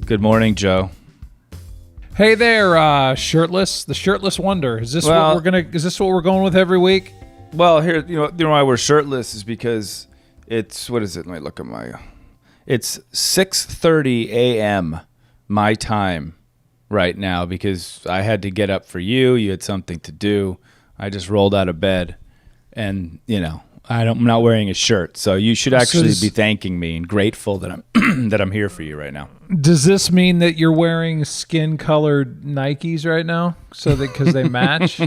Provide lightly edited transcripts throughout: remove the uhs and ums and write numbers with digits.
Good morning, Joe. Hey there, shirtless. The shirtless wonder. Is this what we're going with every week? Well, here, you know why we're shirtless is because it's, what is it? Let me look at it's 6:30 a.m. my time right now because I had to get up for you. You had something to do. I just rolled out of bed and, I'm not wearing a shirt. So you should actually be thanking me and grateful that I'm that I'm here for you right now. Does this mean that you're wearing skin-colored Nikes right now so that because they match?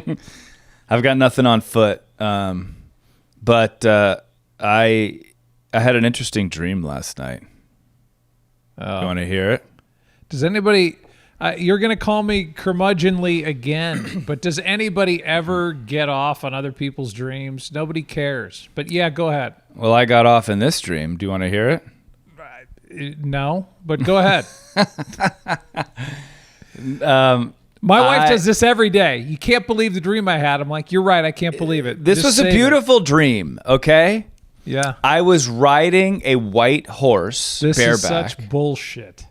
I've got nothing on foot. But I had an interesting dream last night. You want to hear it? Does anybody... you're going to call me curmudgeonly again, but does anybody ever get off on other people's dreams? Nobody cares. But yeah, go ahead. Well, I got off in this dream. Do you want to hear it? No, but go ahead. My wife does this every day. You can't believe the dream I had. I'm like, you're right. I can't believe it. This was a beautiful dream, okay? Yeah. I was riding a white horse, This bareback. is such bullshit.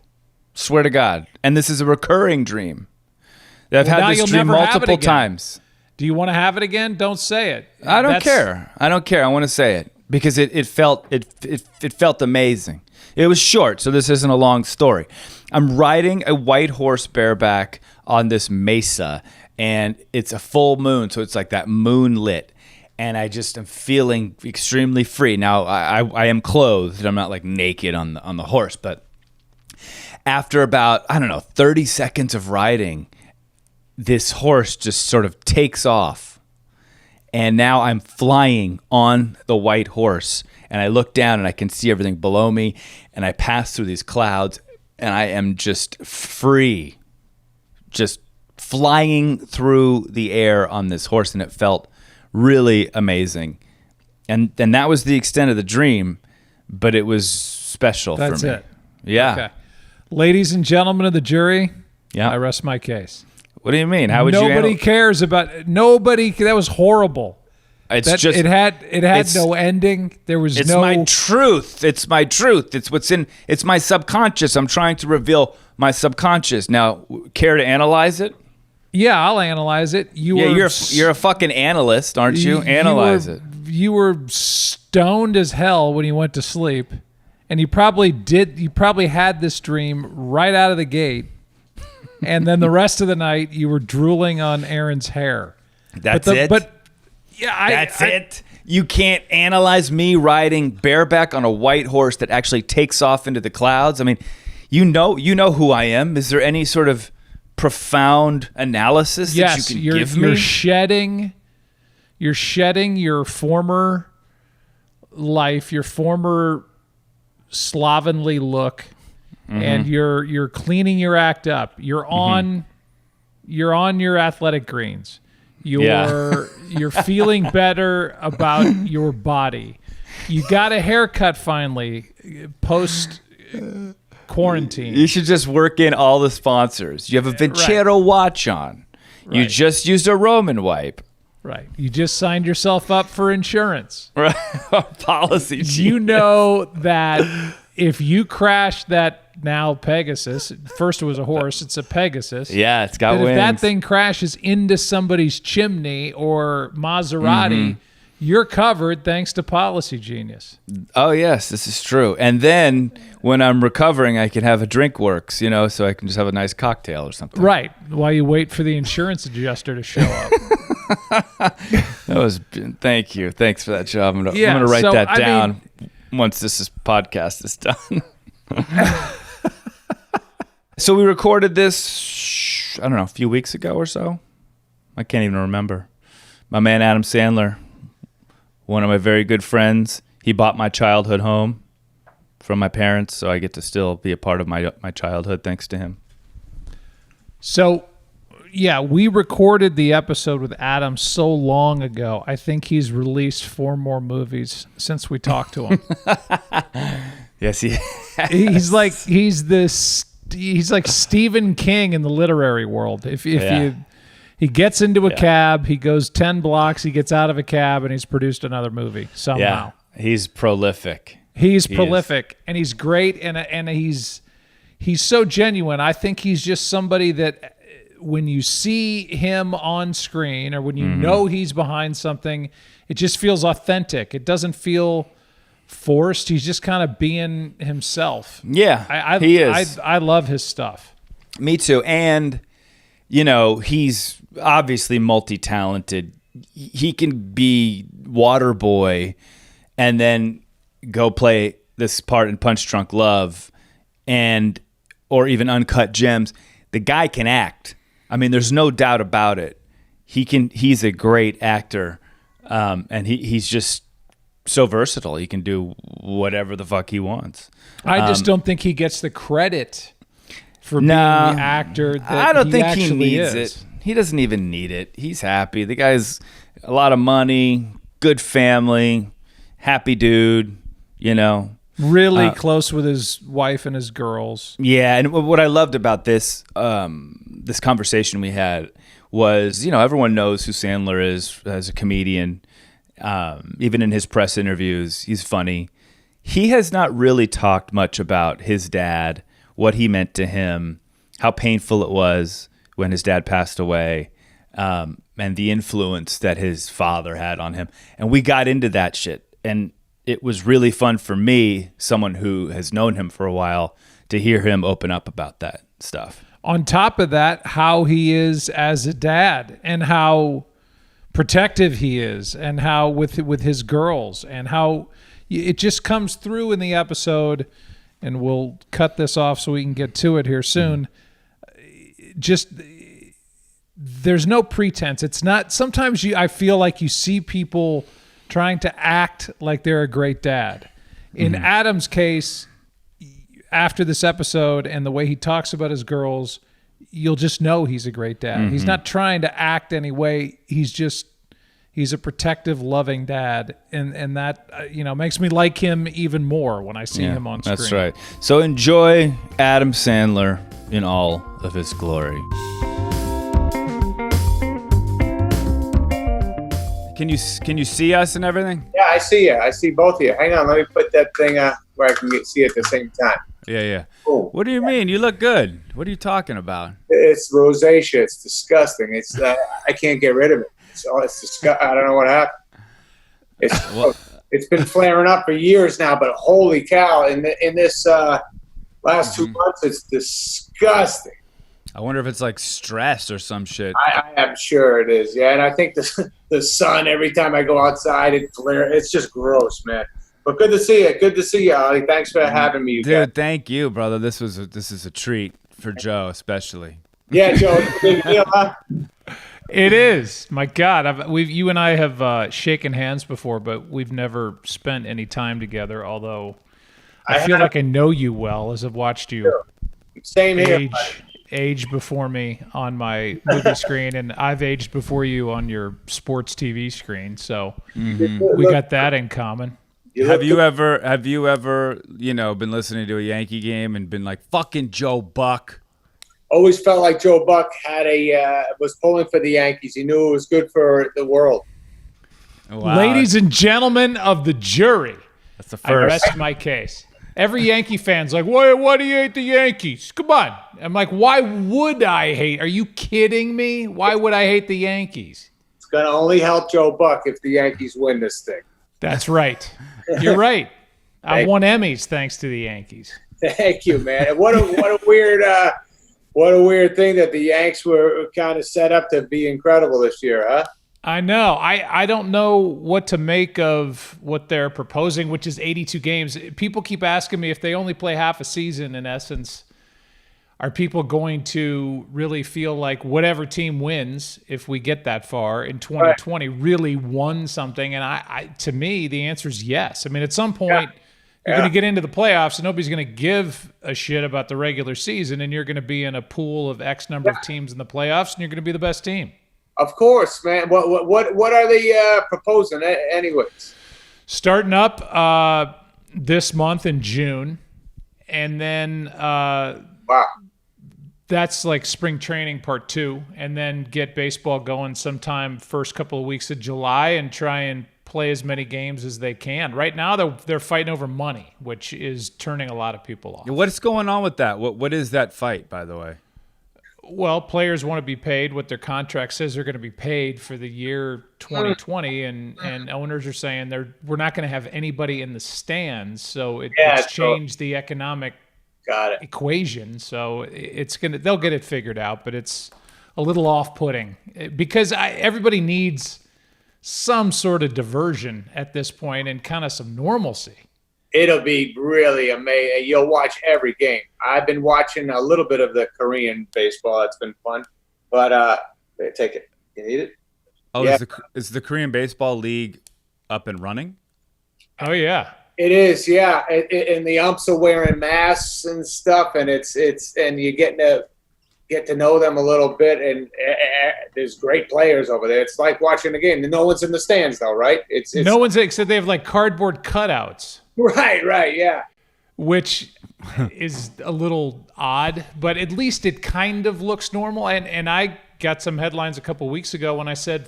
Swear to God. And this is a recurring dream. I've Well, now had this you'll dream never have it multiple again. times. Do you want to have it again? Don't say it. I don't care. I don't care. I want to say it because it felt amazing. It was short, so this isn't a long story. I'm riding a white horse bareback on this mesa, and it's a full moon, so it's like that moonlit. And I just am feeling extremely free. Now, I am clothed. I'm not like naked on the horse, but after about, 30 seconds of riding, this horse just sort of takes off. And now I'm flying on the white horse. And I look down and I can see everything below me. And I pass through these clouds. And I am just free. Just flying through the air on this horse. And it felt really amazing. And that was the extent of the dream. But it was special for me. That's it. Yeah. Okay. Ladies and gentlemen of the jury, Yeah. I rest my case. What do you mean? How would Nobody cares about nobody. That was horrible. It's That, just it had no ending. There was it's no. my truth. It's my truth. It's my subconscious. I'm trying to reveal my subconscious. Now, care to analyze it? Yeah, I'll analyze it. You're a fucking analyst, aren't you? Analyze it. You were stoned as hell when you went to sleep, and you probably had this dream right out of the gate. And then the rest of the night, you were drooling on Aaron's hair. That's it? But yeah, That's it? You can't analyze me riding bareback on a white horse that actually takes off into the clouds? I mean, you know who I am. Is there any sort of profound analysis that you can give me? You're shedding your former life, your former slovenly look. And you're cleaning your act up. You're on your athletic greens. You're feeling better about your body. You got a haircut finally post quarantine. You should just work in all the sponsors. You have a Vincero watch on. Right. You just used a Roman wipe. Right. You just signed yourself up for insurance. Right. Policy. You know that if you crash that now Pegasus, first it was a horse, it's a Pegasus. Yeah, it's got that wings. If that thing crashes into somebody's chimney or Maserati, you're covered thanks to Policy Genius. Oh, yes, this is true. And then when I'm recovering, I can have a DrinkWorks, so I can just have a nice cocktail or something. Right. While you wait for the insurance adjuster to show up. Thank you. Thanks for that, Joe. I'm going to write that down once this podcast is done. So we recorded this, a few weeks ago or so. I can't even remember. My man Adam Sandler, one of my very good friends, he bought my childhood home from my parents, so I get to still be a part of my childhood thanks to him. So, yeah, we recorded the episode with Adam so long ago. I think he's released 4 more movies since we talked to him. Yes, he's like Stephen King in the literary world. He gets into a cab, he goes 10 blocks, he gets out of a cab, and he's produced another movie somehow. Yeah, he's prolific. He's He prolific and he's great and he's so genuine. I think he's just somebody that when you see him on screen or when you know he's behind something, it just feels authentic. It doesn't feel forced. He's just kind of being himself. Yeah, he is. I love his stuff. Me too. And, you know, he's obviously multi-talented. He can be Waterboy and then go play this part in Punch Drunk Love or even Uncut Gems. The guy can act. I mean, there's no doubt about it. He's a great actor. And he's just so versatile. He can do whatever the fuck he wants. I just don't think he gets the credit for being the actor that I don't think he actually needs is. it. He doesn't even need it. He's happy. The guy's a lot of money, good family, happy dude, you know. Really close with his wife and his girls. Yeah, and what I loved about this this conversation we had was, you know, everyone knows who Sandler is as a comedian. Even in his press interviews, he's funny. He has not really talked much about his dad, what he meant to him, how painful it was when his dad passed away, and the influence that his father had on him. And we got into that shit. And it was really fun for me, someone who has known him for a while, to hear him open up about that stuff. On top of that, how he is as a dad and how protective he is and how with his girls and how it just comes through in the episode. And we'll cut this off so we can get to it here soon. Just there's no pretense. It's not. Sometimes I feel like you see people trying to act like they're a great dad. In Adam's case, after this episode and the way he talks about his girls, you'll just know he's a great dad. He's not trying to act any way. He's a protective, loving dad, and that makes me like him even more when I see him on screen. That's right. So enjoy Adam Sandler in all of his glory. Can you see us and everything? Yeah, I see you. I see both of you. Hang on, let me put that thing where I can see it at the same time. Yeah. Ooh. What do you mean? You look good. What are you talking about? It's rosacea. It's disgusting. It's I can't get rid of it. It's disgusting. I don't know what happened. It's been flaring up for years now, but holy cow! In this last 2 months, it's disgusting. I wonder if it's like stress or some shit. I am sure it is. Yeah, and I think the sun. Every time I go outside, it flares. It's just gross, man. But good to see you. Good to see you, Ollie. Thanks for having me, dude. guys. Thank you, brother. This is a treat for Joe, especially. Yeah, Joe. It's a big deal, huh? It is. My God, you and I have shaken hands before, but we've never spent any time together. Although I feel like I know you well as I've watched you Same here. age before me on my movie screen, and I've aged before you on your sports TV screen. So we got that in common. Have you ever, been listening to a Yankee game and been like, fucking Joe Buck? Always felt like Joe Buck was pulling for the Yankees. He knew it was good for the world. Wow. Ladies and gentlemen of the jury, That's the I first. rest my case. Every Yankee fan's like, why do you hate the Yankees? Come on. I'm like, why would I hate? Are you kidding me? Why would I hate the Yankees? It's going to only help Joe Buck if the Yankees win this thing. That's right. You're right. I've won Emmys thanks to the Yankees. Thank you, man. And what a weird thing that the Yanks were kind of set up to be incredible this year, huh? I know. I don't know what to make of what they're proposing, which is 82 games. People keep asking me if they only play half a season, in essence, are people going to really feel like whatever team wins, if we get that far in 2020, really won something? And I to me, the answer is yes. I mean, at some point, you're going to get into the playoffs and nobody's going to give a shit about the regular season, and you're going to be in a pool of X number of teams in the playoffs, and you're going to be the best team. Of course, man. What are they proposing, anyways? Starting up this month in June, and then Wow. that's like spring training part 2, and then get baseball going sometime first couple of weeks of July and try and play as many games as they can. Right now, they're fighting over money, which is turning a lot of people off. What's going on with that? What is that fight, by the way? Well, players want to be paid what their contract says they're going to be paid for the year 2020, and owners are saying we're not going to have anybody in the stands, so it's changed the economic equation. So they'll get it figured out, but it's a little off-putting because everybody needs some sort of diversion at this point and kind of some normalcy. It'll be really amazing. You'll watch every game. I've been watching a little bit of the Korean baseball. It's been fun. But take it. You need it? Oh, yeah. Is the Korean Baseball League up and running? Oh, yeah. It is, yeah. And the umps are wearing masks and stuff, and and you get to know them a little bit, and there's great players over there. It's like watching a game. No one's in the stands, though, right? It's no one's, except they have like cardboard cutouts. Right, yeah. Which is a little odd, but at least it kind of looks normal. And I got some headlines a couple weeks ago when I said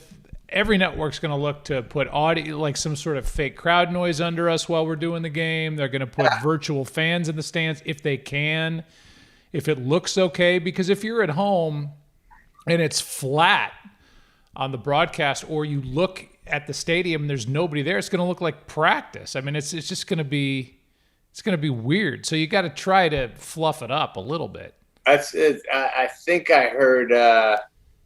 every network's going to look to put audio, like some sort of fake crowd noise under us while we're doing the game. They're going to put virtual fans in the stands if they can, if it looks okay. Because if you're at home and it's flat on the broadcast, or you look at the stadium and there's nobody there, it's going to look like practice. I mean, it's just going to be weird. So you got to try to fluff it up a little bit. I think I heard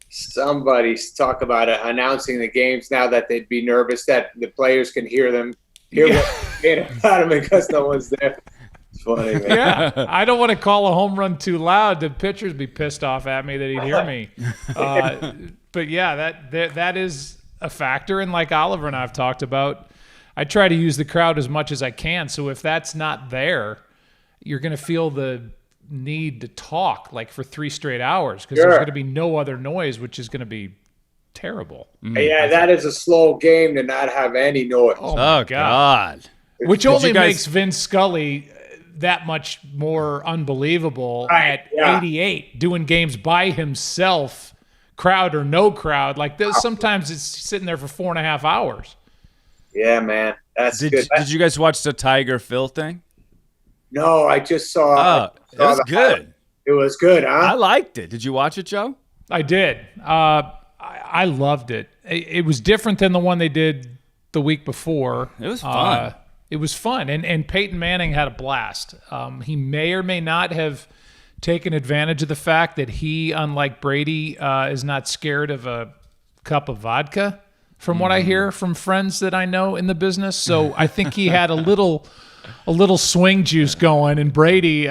somebody talk about announcing the games now that they'd be nervous that the players can hear what's going about them because no one's there. It's funny, man. Yeah, I don't want to call a home run too loud. The pitchers be pissed off at me that he'd hear me. But yeah, that is a factor. And like Oliver and I have talked about, I try to use the crowd as much as I can. So if that's not there, you're going to feel the need to talk like for 3 straight hours because there's going to be no other noise, which is going to be terrible. Yeah, that is a slow game to not have any noise. Oh, my God. Which only makes Vin Scully that much more unbelievable at 88, doing games by himself, crowd or no crowd. Like this, sometimes it's sitting there for 4.5 hours. Yeah, man. That's good. Did you guys watch the Tiger Phil thing? No, I just saw. It was good. It was good, huh? I liked it. Did you watch it, Joe? I did. I loved it. It was different than the one they did the week before. It was fun. It was fun. And Peyton Manning had a blast. He may or may not have taken advantage of the fact that he, unlike Brady, is not scared of a cup of vodka, from what I hear from friends that I know in the business. So I think he had a little swing juice going, and Brady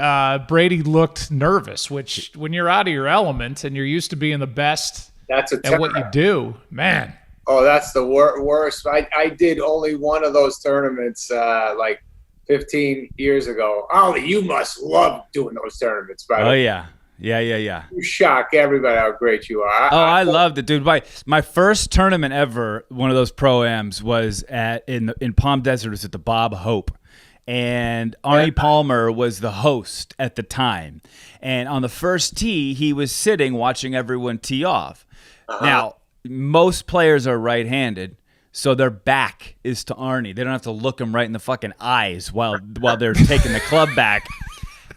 looked nervous, which when you're out of your element and you're used to being the best at what you do, man. Oh, that's the worst. I did only one of those tournaments like 15 years ago. Ollie, you must love doing those tournaments, by the way. Oh, yeah. Yeah. You shock everybody how great you are. I loved it, dude. My first tournament ever, one of those Pro-Ams, was in Palm Desert. It was at the Bob Hope. And Arnie Palmer was the host at the time. And on the first tee, he was sitting watching everyone tee off. Now, most players are right-handed, so their back is to Arnie. They don't have to look him right in the fucking eyes while they're taking the club back.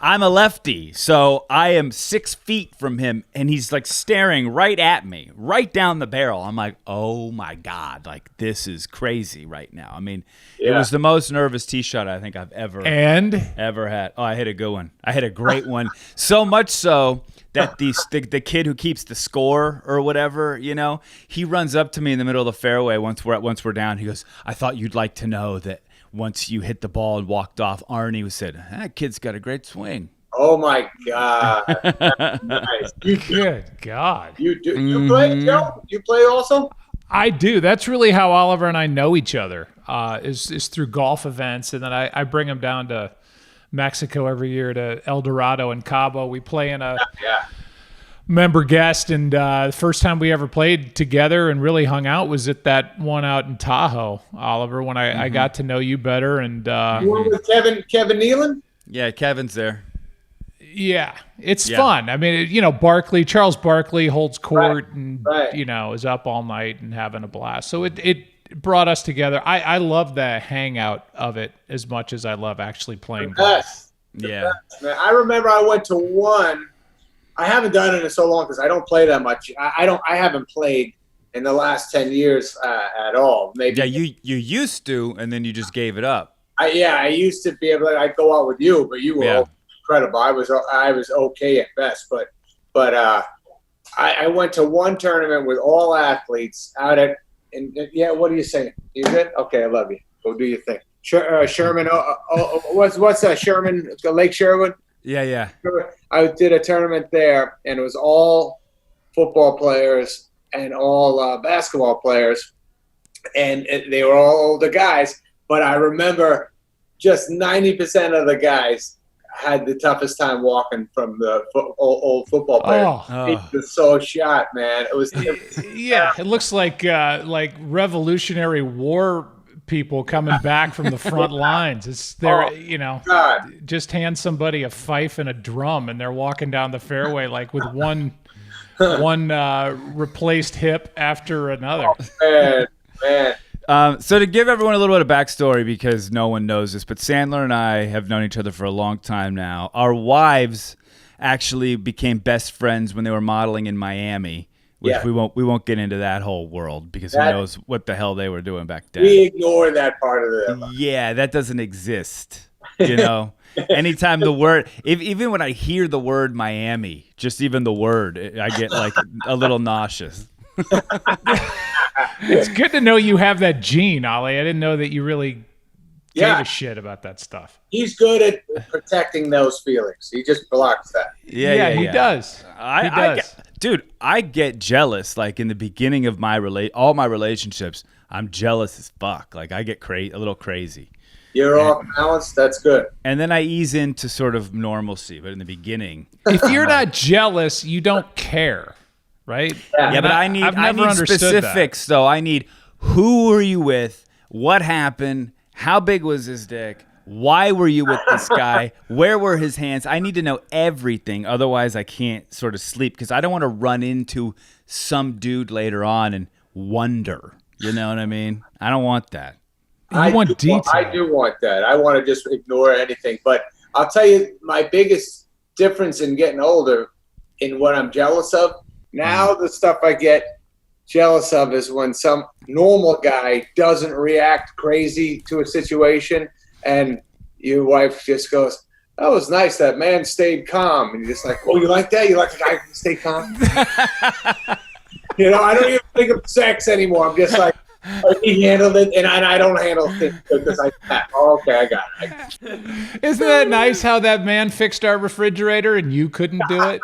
I'm a lefty, so I am 6 feet from him, and he's like staring right at me, right down the barrel. I'm like, oh my God, like this is crazy right now. I mean, it was the most nervous tee shot I think I've ever had. Oh, I hit a good one. I hit a great one. So much so that the kid who keeps the score or whatever, he runs up to me in the middle of the fairway once we're down. He goes, I thought you'd like to know that once you hit the ball and walked off, Arnie said, that kid's got a great swing. Oh, my God. Nice. Good God. You do. You play, Joe? You play also? I do. That's really how Oliver and I know each other, is through golf events. And then I bring him down to Mexico every year to El Dorado and Cabo. We play in a member guest, and the first time we ever played together and really hung out was at that one out in Tahoe, Oliver, when I got to know you better. And you were with Kevin Nealon? Yeah, Kevin's there. Yeah, it's fun. I mean, Charles Barkley holds court and is up all night and having a blast. So it brought us together. I love the hangout of it as much as I love actually playing golf. Yes. Yeah. Man, I remember I went to one. I haven't done it in so long because I don't play that much. I haven't played in the last 10 years at all. Maybe. Yeah, you used to, and then you just gave it up. I used to be able to. I'd go out with you, but you were incredible. I was okay at best, but I went to one tournament with all athletes out at. And yeah, what are you saying? You good? Okay, I love you. Go do your thing. Sherman. What's that? Sherman, Lake Sherwood. Yeah. I did a tournament there, and it was all football players and all basketball players, and they were all older guys. But I remember just 90% of the guys had the toughest time walking from the old football players. It was so shot, man. It was yeah. It looks like Revolutionary War people coming back from the front lines. It's just hand somebody a fife and a drum, and they're walking down the fairway like with one replaced hip after another. Man. So to give everyone a little bit of backstory, because no one knows this, but Sandler and I have known each other for a long time now. Our wives actually became best friends when they were modeling in Miami, which we won't get into that whole world because who knows what the hell they were doing back then. We ignore that part of it. Yeah, that doesn't exist. You know, anytime the word, even when I hear the word Miami, just even the word, I get like a little nauseous. It's good to know you have that gene, Ollie. I didn't know that you really gave a shit about that stuff. He's good at protecting those feelings. He just blocks that. Yeah, he does. Dude, I get jealous. Like in the beginning of all my relationships, I'm jealous as fuck. Like I get a little crazy. You're off balance. That's good. And then I ease into sort of normalcy. But in the beginning, if you're not jealous, you don't care. Right? Yeah, but I need specifics, though. I need who were you with? What happened? How big was his dick? Why were you with this guy? Where were his hands? I need to know everything. Otherwise, I can't sort of sleep because I don't want to run into some dude later on and wonder. You know what I mean? I don't want that. I want detail. I do want that. I want to just ignore anything. But I'll tell you, my biggest difference in getting older in what I'm jealous of, now the stuff I get jealous of is when some normal guy doesn't react crazy to a situation and your wife just goes, that was nice. That man stayed calm. And you're just like, oh, you like that? You like the guy who stay calm? I don't even think of sex anymore. I'm just like, he handled it, and I don't handle things because okay, I got it. Isn't that nice how that man fixed our refrigerator and you couldn't do it?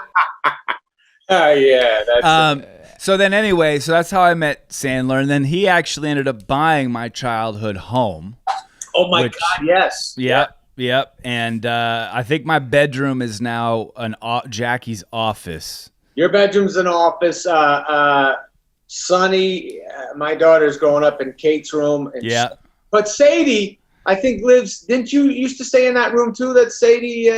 Yeah, that's so that's how I met Sandler, and then he actually ended up buying my childhood home. Oh my God, yes. Yep. And I think my bedroom is now Jackie's office. Your bedroom's an office. Sonny, my daughter's growing up in Kate's room. But Sadie, I think didn't you used to stay in that room too? That Sadie?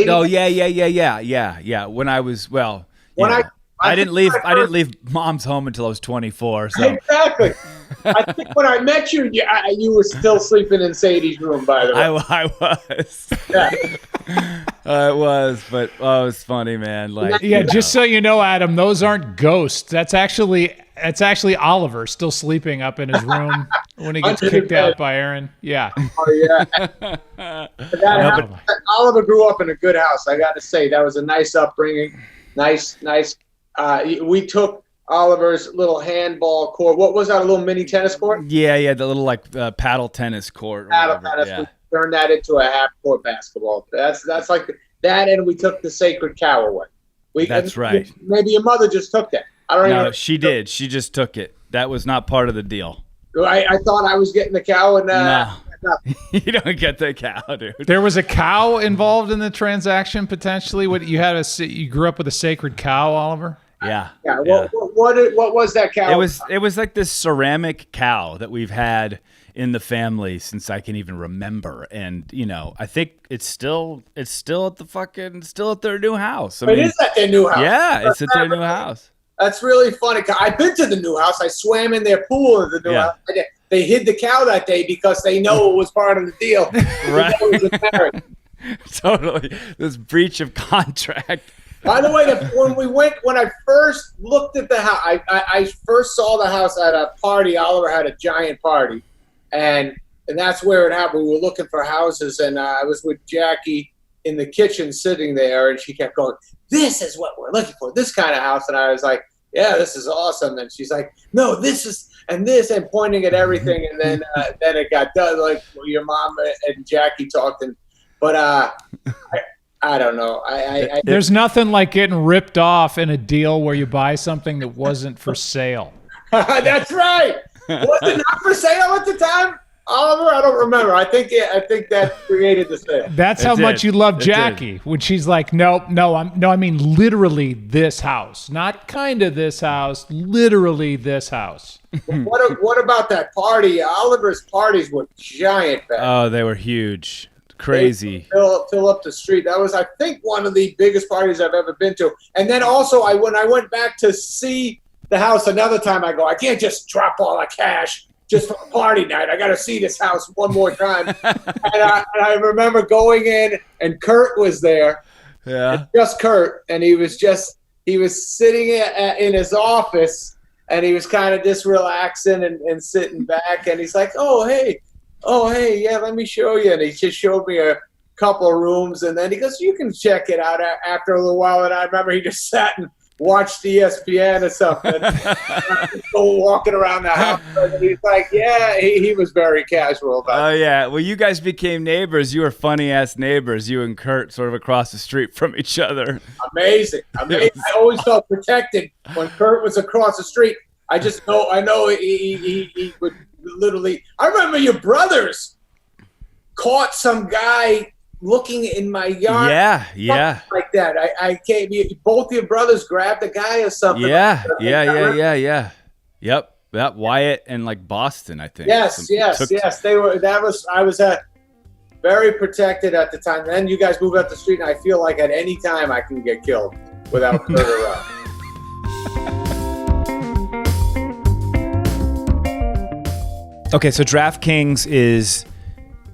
Oh, yeah. When I was, I didn't leave mom's home until I was 24. So. Exactly. I think when I met you, you were still sleeping in Sadie's room, by the way. I was. Yeah. It was, but it was funny, man. Like, just so you know, Adam, those aren't ghosts. That's actually Oliver still sleeping up in his room when he gets kicked out by Aaron. Yeah. Oh yeah. Oliver grew up in a good house. I got to say that was a nice upbringing. Nice. We took Oliver's little handball court. What was that? A little mini tennis court? Yeah. The little paddle tennis court. Paddle tennis. Yeah. We turned that into a half court basketball. That's like that, and we took the sacred cow away. That's right. Maybe your mother just took that. I don't know. No, she did. She just took it. That was not part of the deal. I thought I was getting the cow, and no. You don't get the cow, dude. There was a cow involved in the transaction potentially. You grew up with a sacred cow, Oliver? Yeah. Yeah. What was that cow? It was like this ceramic cow that we've had in the family since I can even remember, and I think it's still at their new house. It is at their new house. Yeah, it's at their new house. That's really funny. I've been to the new house. I swam in their pool at the new house. they hid the cow that day because they know it was part of the deal. Right. It was a marriage. Totally. This breach of contract. By the way, when I first looked at the house, I first saw the house at a party. Oliver had a giant party, and that's where it happened. We were looking for houses, and I was with Jackie in the kitchen sitting there, and she kept going, "This is what we're looking for, this kind of house." And I was like, "Yeah, this is awesome." And she's like, "No, this is," and this, and pointing at everything. And then it got done. Like your mom and Jackie talked, but I don't know. There's nothing like getting ripped off in a deal where you buy something that wasn't for sale. That's right. Was it not for sale at the time, Oliver? I don't remember. I think that created the sale. That's how much you love Jackie when she's like, no, I mean literally this house, not kind of this house, literally this house. What about that party? Oliver's parties were giant back. Oh, they were huge. Crazy. Fill up the street. That was, I think, one of the biggest parties I've ever been to. And then also, when I went back to see the house another time, I go, I can't just drop all the cash just for a party night. I got to see this house one more time. and I remember going in, and Kurt was there. Yeah. Just Kurt, and he was sitting in his office, and he was kind of just relaxing and sitting back, and he's like, oh, hey, yeah, let me show you. And he just showed me a couple of rooms, and then he goes, you can check it out after a little while. And I remember he just sat and watched ESPN or something, go walking around the house. And he's like, yeah, he was very casual about it. Oh, yeah. Well, you guys became neighbors. You were funny-ass neighbors, you and Kurt, sort of across the street from each other. Amazing. I always felt protected when Kurt was across the street. I know he would literally. I remember your brothers caught some guy looking in my yard. Yeah. Like that. I came. Both your brothers grabbed a guy or something. Yeah. Yep. That Wyatt and like Boston, I think. Yes. They were. I was very protected at the time. Then you guys moved up the street, and I feel like at any time I can get killed without Kurt around. Okay, so DraftKings is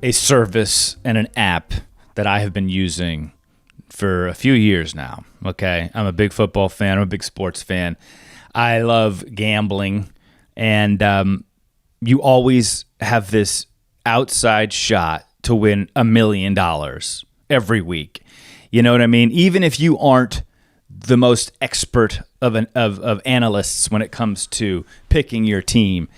a service and an app that I have been using for a few years now. Okay, I'm a big football fan. I'm a big sports fan. I love gambling, and you always have this outside shot to win $1 million every week. You know what I mean? Even if you aren't the most expert of analysts when it comes to picking your team,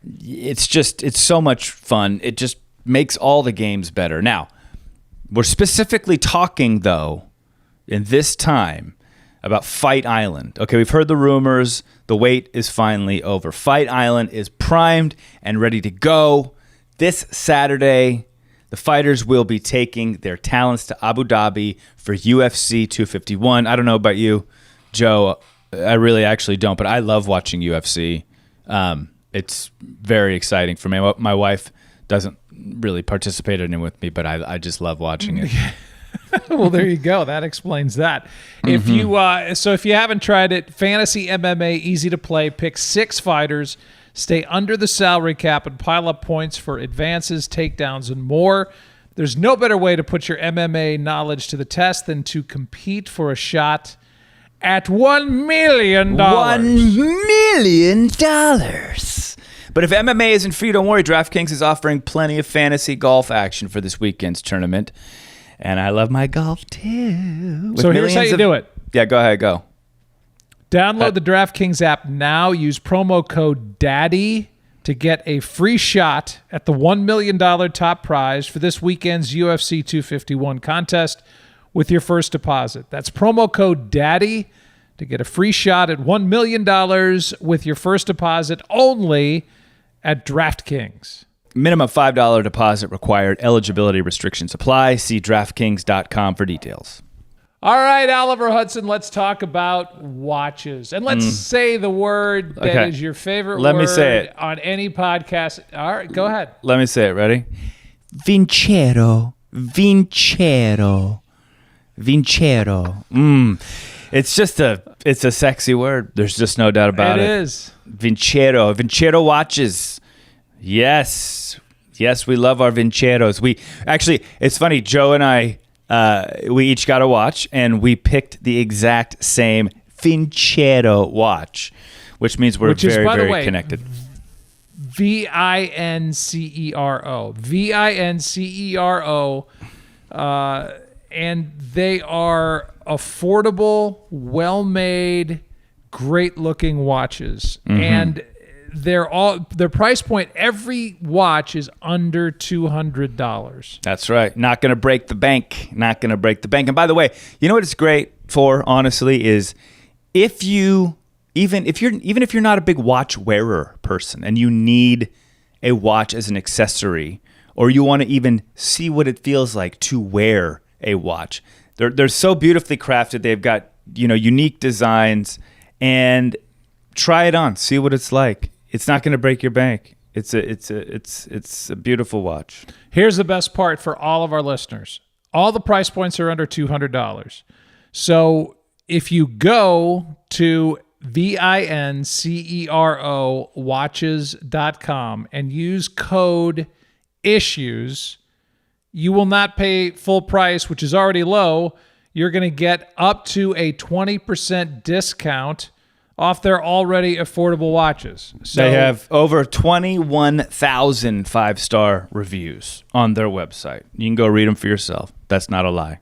it's so much fun. It just makes all the games better. Now, we're specifically talking, though, in this time about Fight Island. Okay, we've heard the rumors. The wait is finally over. Fight Island is primed and ready to go. This Saturday, the fighters will be taking their talents to Abu Dhabi for UFC 251. I don't know about you, Joe. I really actually don't, but I love watching UFC. It's very exciting for me. My wife doesn't really participate in it with me, but I just love watching it. Well, there you go. That explains that. If you haven't tried it, Fantasy MMA, easy to play. Pick 6 fighters, stay under the salary cap, and pile up points for advances, takedowns, and more. There's no better way to put your MMA knowledge to the test than to compete for a shot at $1 million. $1 million. But if MMA isn't for you, don't worry. DraftKings is offering plenty of fantasy golf action for this weekend's tournament. And I love my golf too. So here's how you do it. Yeah, go ahead, go. Download the DraftKings app now. Use promo code DADDY to get a free shot at the $1 million top prize for this weekend's UFC 251 contest with your first deposit. That's promo code DADDY to get a free shot at $1 million with your first deposit only at DraftKings. Minimum $5 deposit required. Eligibility restrictions apply. See DraftKings.com for details. All right, Oliver Hudson, let's talk about watches. And let's say the word that is your favorite Let word me say it. on any podcast. All right, go ahead. Let me say it. Ready? Vincero. It's a sexy word. There's just no doubt about it. It is. Vincero watches. Yes. Yes, we love our Vinceros. We actually, it's funny, Joe and I, we each got a watch, and we picked the exact same Vincero watch, which means we're very, very connected. Vincero. Vincero. And they are affordable, well-made, great-looking watches. Mm-hmm. And their price point, every watch is under $200. That's right. Not going to break the bank. Not going to break the bank. And by the way, you know what it's great for, honestly, is if you're not a big watch wearer person and you need a watch as an accessory, or you want to even see what it feels like to wear a watch, they're so beautifully crafted. They've got, unique designs, and try it on, see what it's like. It's not going to break your bank. It's a beautiful watch. Here's the best part for all of our listeners. All the price points are under $200. So if you go to Vincero watches.com and use code ISSUES, you will not pay full price, which is already low. You're going to get up to a 20% discount off their already affordable watches. So they have over 21,000 5-star reviews on their website. You can go read them for yourself. That's not a lie.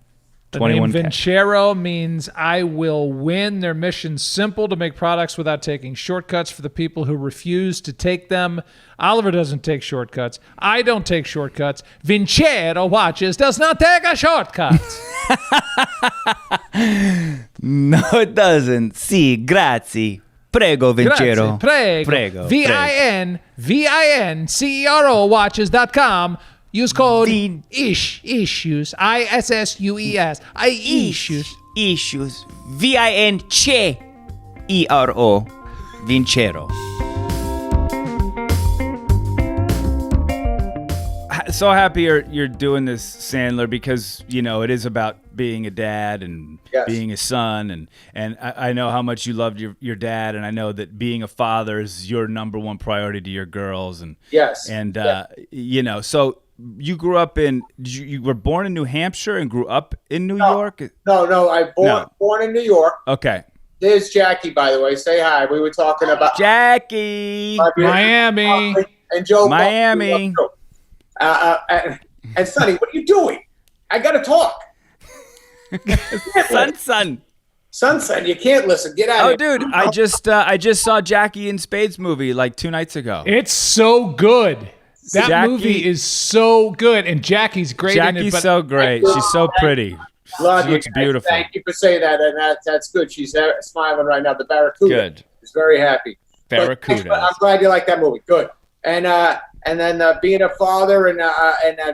The name Vincero means I will win. Their mission's simple: to make products without taking shortcuts for the people who refuse to take them. Oliver doesn't take shortcuts. I don't take shortcuts. Vincero Watches does not take a shortcut. No, it doesn't. Si, grazie. Prego, Vincero. Prego. Vincero watches.com. Use code ISSUES. ISSUES. ISSUES. Issues. Vincero. Vincero. So happy you're doing this, Sandler, because it is about being a dad and being a son, and I know how much you loved your dad, and I know that being a father is your number one priority to your girls, and so you grew up you were born in New Hampshire and grew up in New York? No, I born in New York. Okay. There's Jackie, by the way. Say hi. We were talking about Jackie, Miami, and Joe, Miami. And Sonny, what are you doing? I got to talk. Son, you can't listen. Get out of here. Oh, dude, I just saw Jackie in Spade's movie like 2 nights ago. It's so good. That movie is so good, and Jackie's great in it. Jackie's so great. She's so pretty. She looks beautiful. Thank you for saying that, and that's good. She's smiling right now. The Barracuda. Good. She's very happy. Barracuda. I'm glad you like that movie. Good. And then being a father and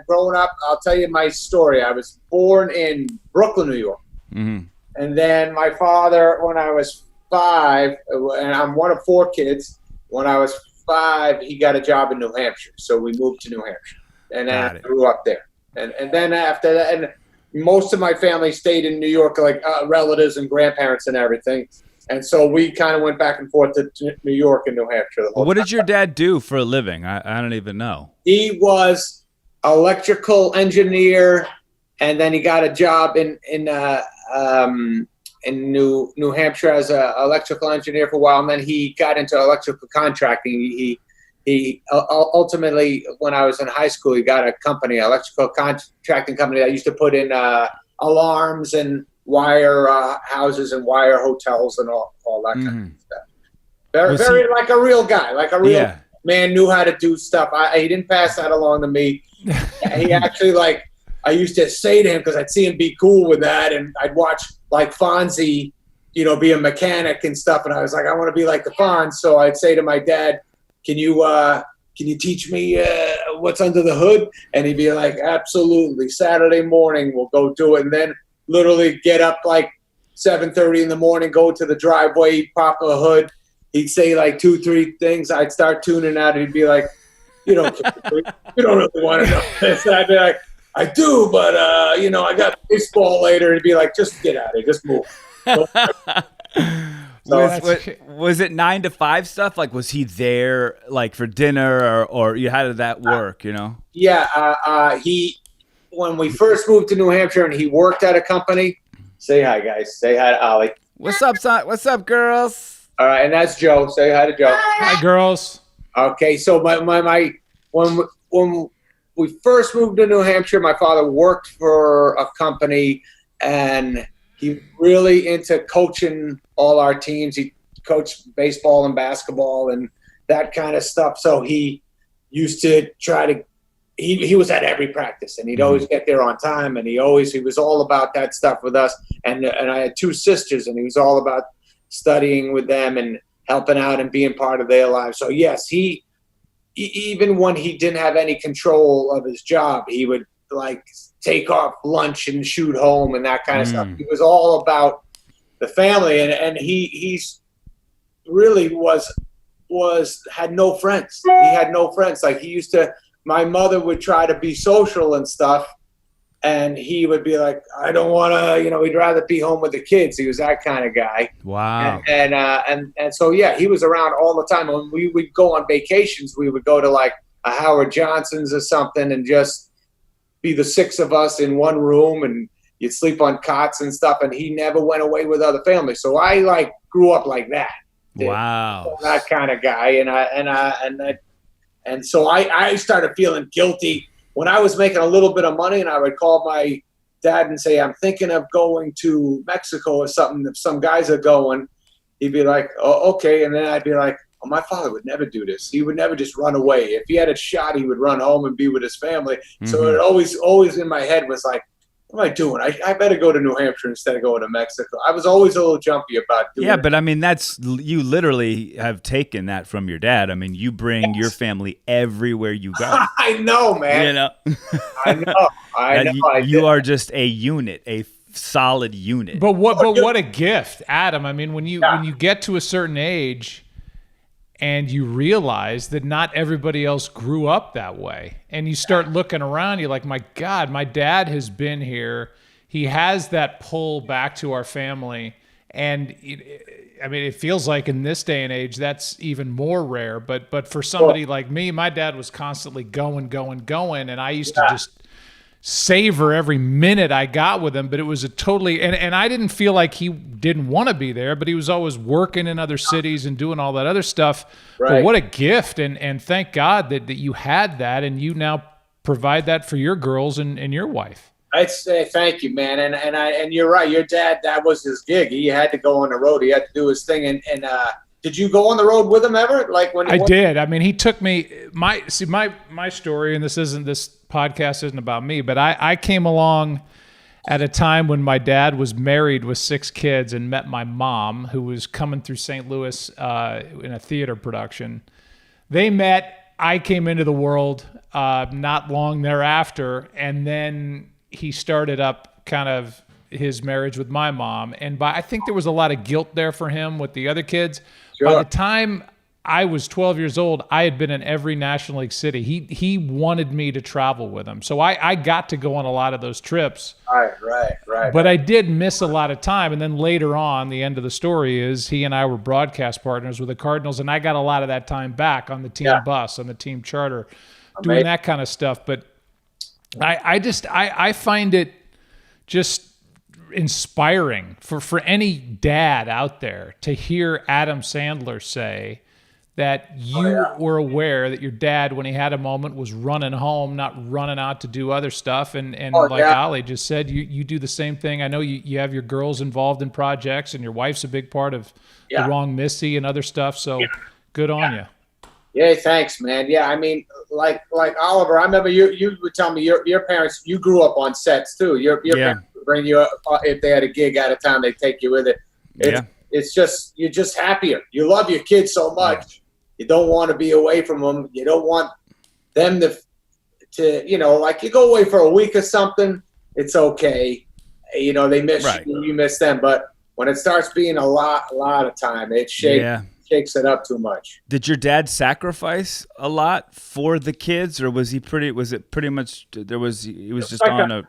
growing up, I'll tell you my story. I was born in Brooklyn, New York. Mm-hmm. And then my father, when I was 5, and I'm one of 4 kids, when I was 5, he got a job in New Hampshire. So we moved to New Hampshire. And then I grew up there. And then after that, and most of my family stayed in New York, like relatives and grandparents and everything. And so we kind of went back and forth to New York and New Hampshire. What did your dad do for a living? I don't even know. He was electrical engineer, and then he got a job in New Hampshire as an electrical engineer for a while, and then he got into electrical contracting. He ultimately, when I was in high school, he got a company, electrical contracting company that used to put in alarms and wire houses and wire hotels and all that kind of stuff. Very like a real guy, like a real man, knew how to do stuff. He didn't pass that along to me. He actually, I used to say to him, because I'd see him be cool with that, and I'd watch Fonzie, be a mechanic and stuff, and I was like, I want to be like the Fonz. So I'd say to my dad, can you teach me what's under the hood? And he'd be like, absolutely. Saturday morning, we'll go do it. And then literally get up 7:30 in the morning, go to the driveway, pop a hood. He'd say 2, 3 things. I'd start tuning out. And he'd be like, you don't really want to know this. And I'd be like, I do, but I got baseball later. He'd be like, just get out of here, just move. So Was it 9 to 5 stuff? Like, was he there like for dinner, or how did that work? Yeah, when we first moved to New Hampshire, and he worked at a company. Say hi, guys. Say hi to Ollie. What's up, son? What's up, girls? All right, and that's Joe. Say hi to Joe. Hi, girls. Okay, so when we first moved to New Hampshire, my father worked for a company, and he really into coaching all our teams. He coached baseball and basketball and that kind of stuff. So he used to try to. He was at every practice, and he'd always get there on time, and he was all about that stuff with us. And I had 2 sisters, and he was all about studying with them and helping out and being part of their lives. So yes, he even when he didn't have any control of his job, he would like take off lunch and shoot home and that kind of stuff. He was all about the family, and he's really had no friends. He had no friends. Like, he used to. My mother would try to be social and stuff, and he would be like, I don't want to, he'd rather be home with the kids. He was that kind of guy. Wow. And so, yeah, he was around all the time. When we would go on vacations, we would go to like a Howard Johnson's or something and just be the 6 of us in one room, and you'd sleep on cots and stuff. And he never went away with other families. So I like grew up like that. Wow. That kind of guy. And so I started feeling guilty when I was making a little bit of money, and I would call my dad and say, I'm thinking of going to Mexico or something. If some guys are going, he'd be like, oh, okay. And then I'd be like, oh, my father would never do this. He would never just run away. If he had a shot, he would run home and be with his family. So it always in my head was like, what am I doing? I better go to New Hampshire instead of going to Mexico. I was always a little jumpy about doing it. But I mean, you literally have taken that from your dad. I mean, you bring your family everywhere you go. I know, man. I know. You are just a unit, a solid unit. But what a gift, Adam. I mean, when you get to a certain age and you realize that not everybody else grew up that way, and you start looking around, you're like, my God, my dad has been here. He has that pull back to our family. And it feels like in this day and age, that's even more rare. But for somebody like me, my dad was constantly going. And I used to just savor every minute I got with him. But it was a totally, and I didn't feel like he didn't want to be there, but he was always working in other cities and doing all that other stuff. Right. But what a gift. And thank God that you had that, and you now provide that for your girls and your wife. I'd say thank you, man. And you're right. Your dad, that was his gig. He had to go on the road. He had to do his thing. And did you go on the road with him ever? Like when I did. I mean, he took me. My story, and this podcast isn't about me, but I came along at a time when my dad was married with 6 kids and met my mom, who was coming through St. Louis in a theater production. They met. I came into the world not long thereafter, and then he started up kind of his marriage with my mom. And I think there was a lot of guilt there for him with the other kids. Sure. By the time I was 12 years old, I had been in every National League city. He wanted me to travel with him. So I got to go on a lot of those trips. Right. But I did miss a lot of time. And then later on, the end of the story is he and I were broadcast partners with the Cardinals, and I got a lot of that time back on the team bus, on the team charter, doing that kind of stuff. But I find it just inspiring for any dad out there to hear Adam Sandler say that you were aware that your dad, when he had a moment, was running home, not running out to do other stuff. And Ollie just said, you do the same thing. I know you have your girls involved in projects, and your wife's a big part of the Wrong Missy and other stuff. So good on you. Yeah, thanks, man. Yeah, I mean, like Oliver, I remember you would tell me your parents, you grew up on sets too. Your parents would bring you up, if they had a gig out of town, they'd take you with it. It's just, you're just happier. You love your kids so much. You don't want to be away from them. You don't want them to like, you go away for a week or something, it's okay. They miss you, you miss them. But when it starts being a lot of time, it shakes it up too much. Did your dad sacrifice a lot for the kids, or was it pretty much he was just on a...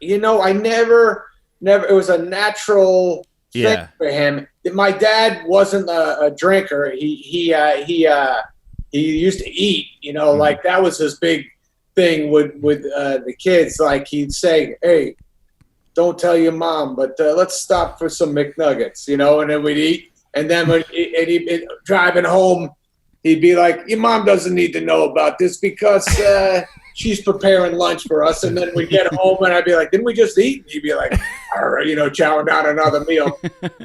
I never, it was a natural Yeah. for him. My dad wasn't a drinker. He used to eat. Like that was his big thing with the kids. Like he'd say, "Hey, don't tell your mom, but let's stop for some McNuggets," and then we'd eat. And then when he'd be driving home, he'd be like, "Your mom doesn't need to know about this because she's preparing lunch for us." And then we'd get home, and I'd be like, "Didn't we just eat?" And he'd be like, chowing down another meal.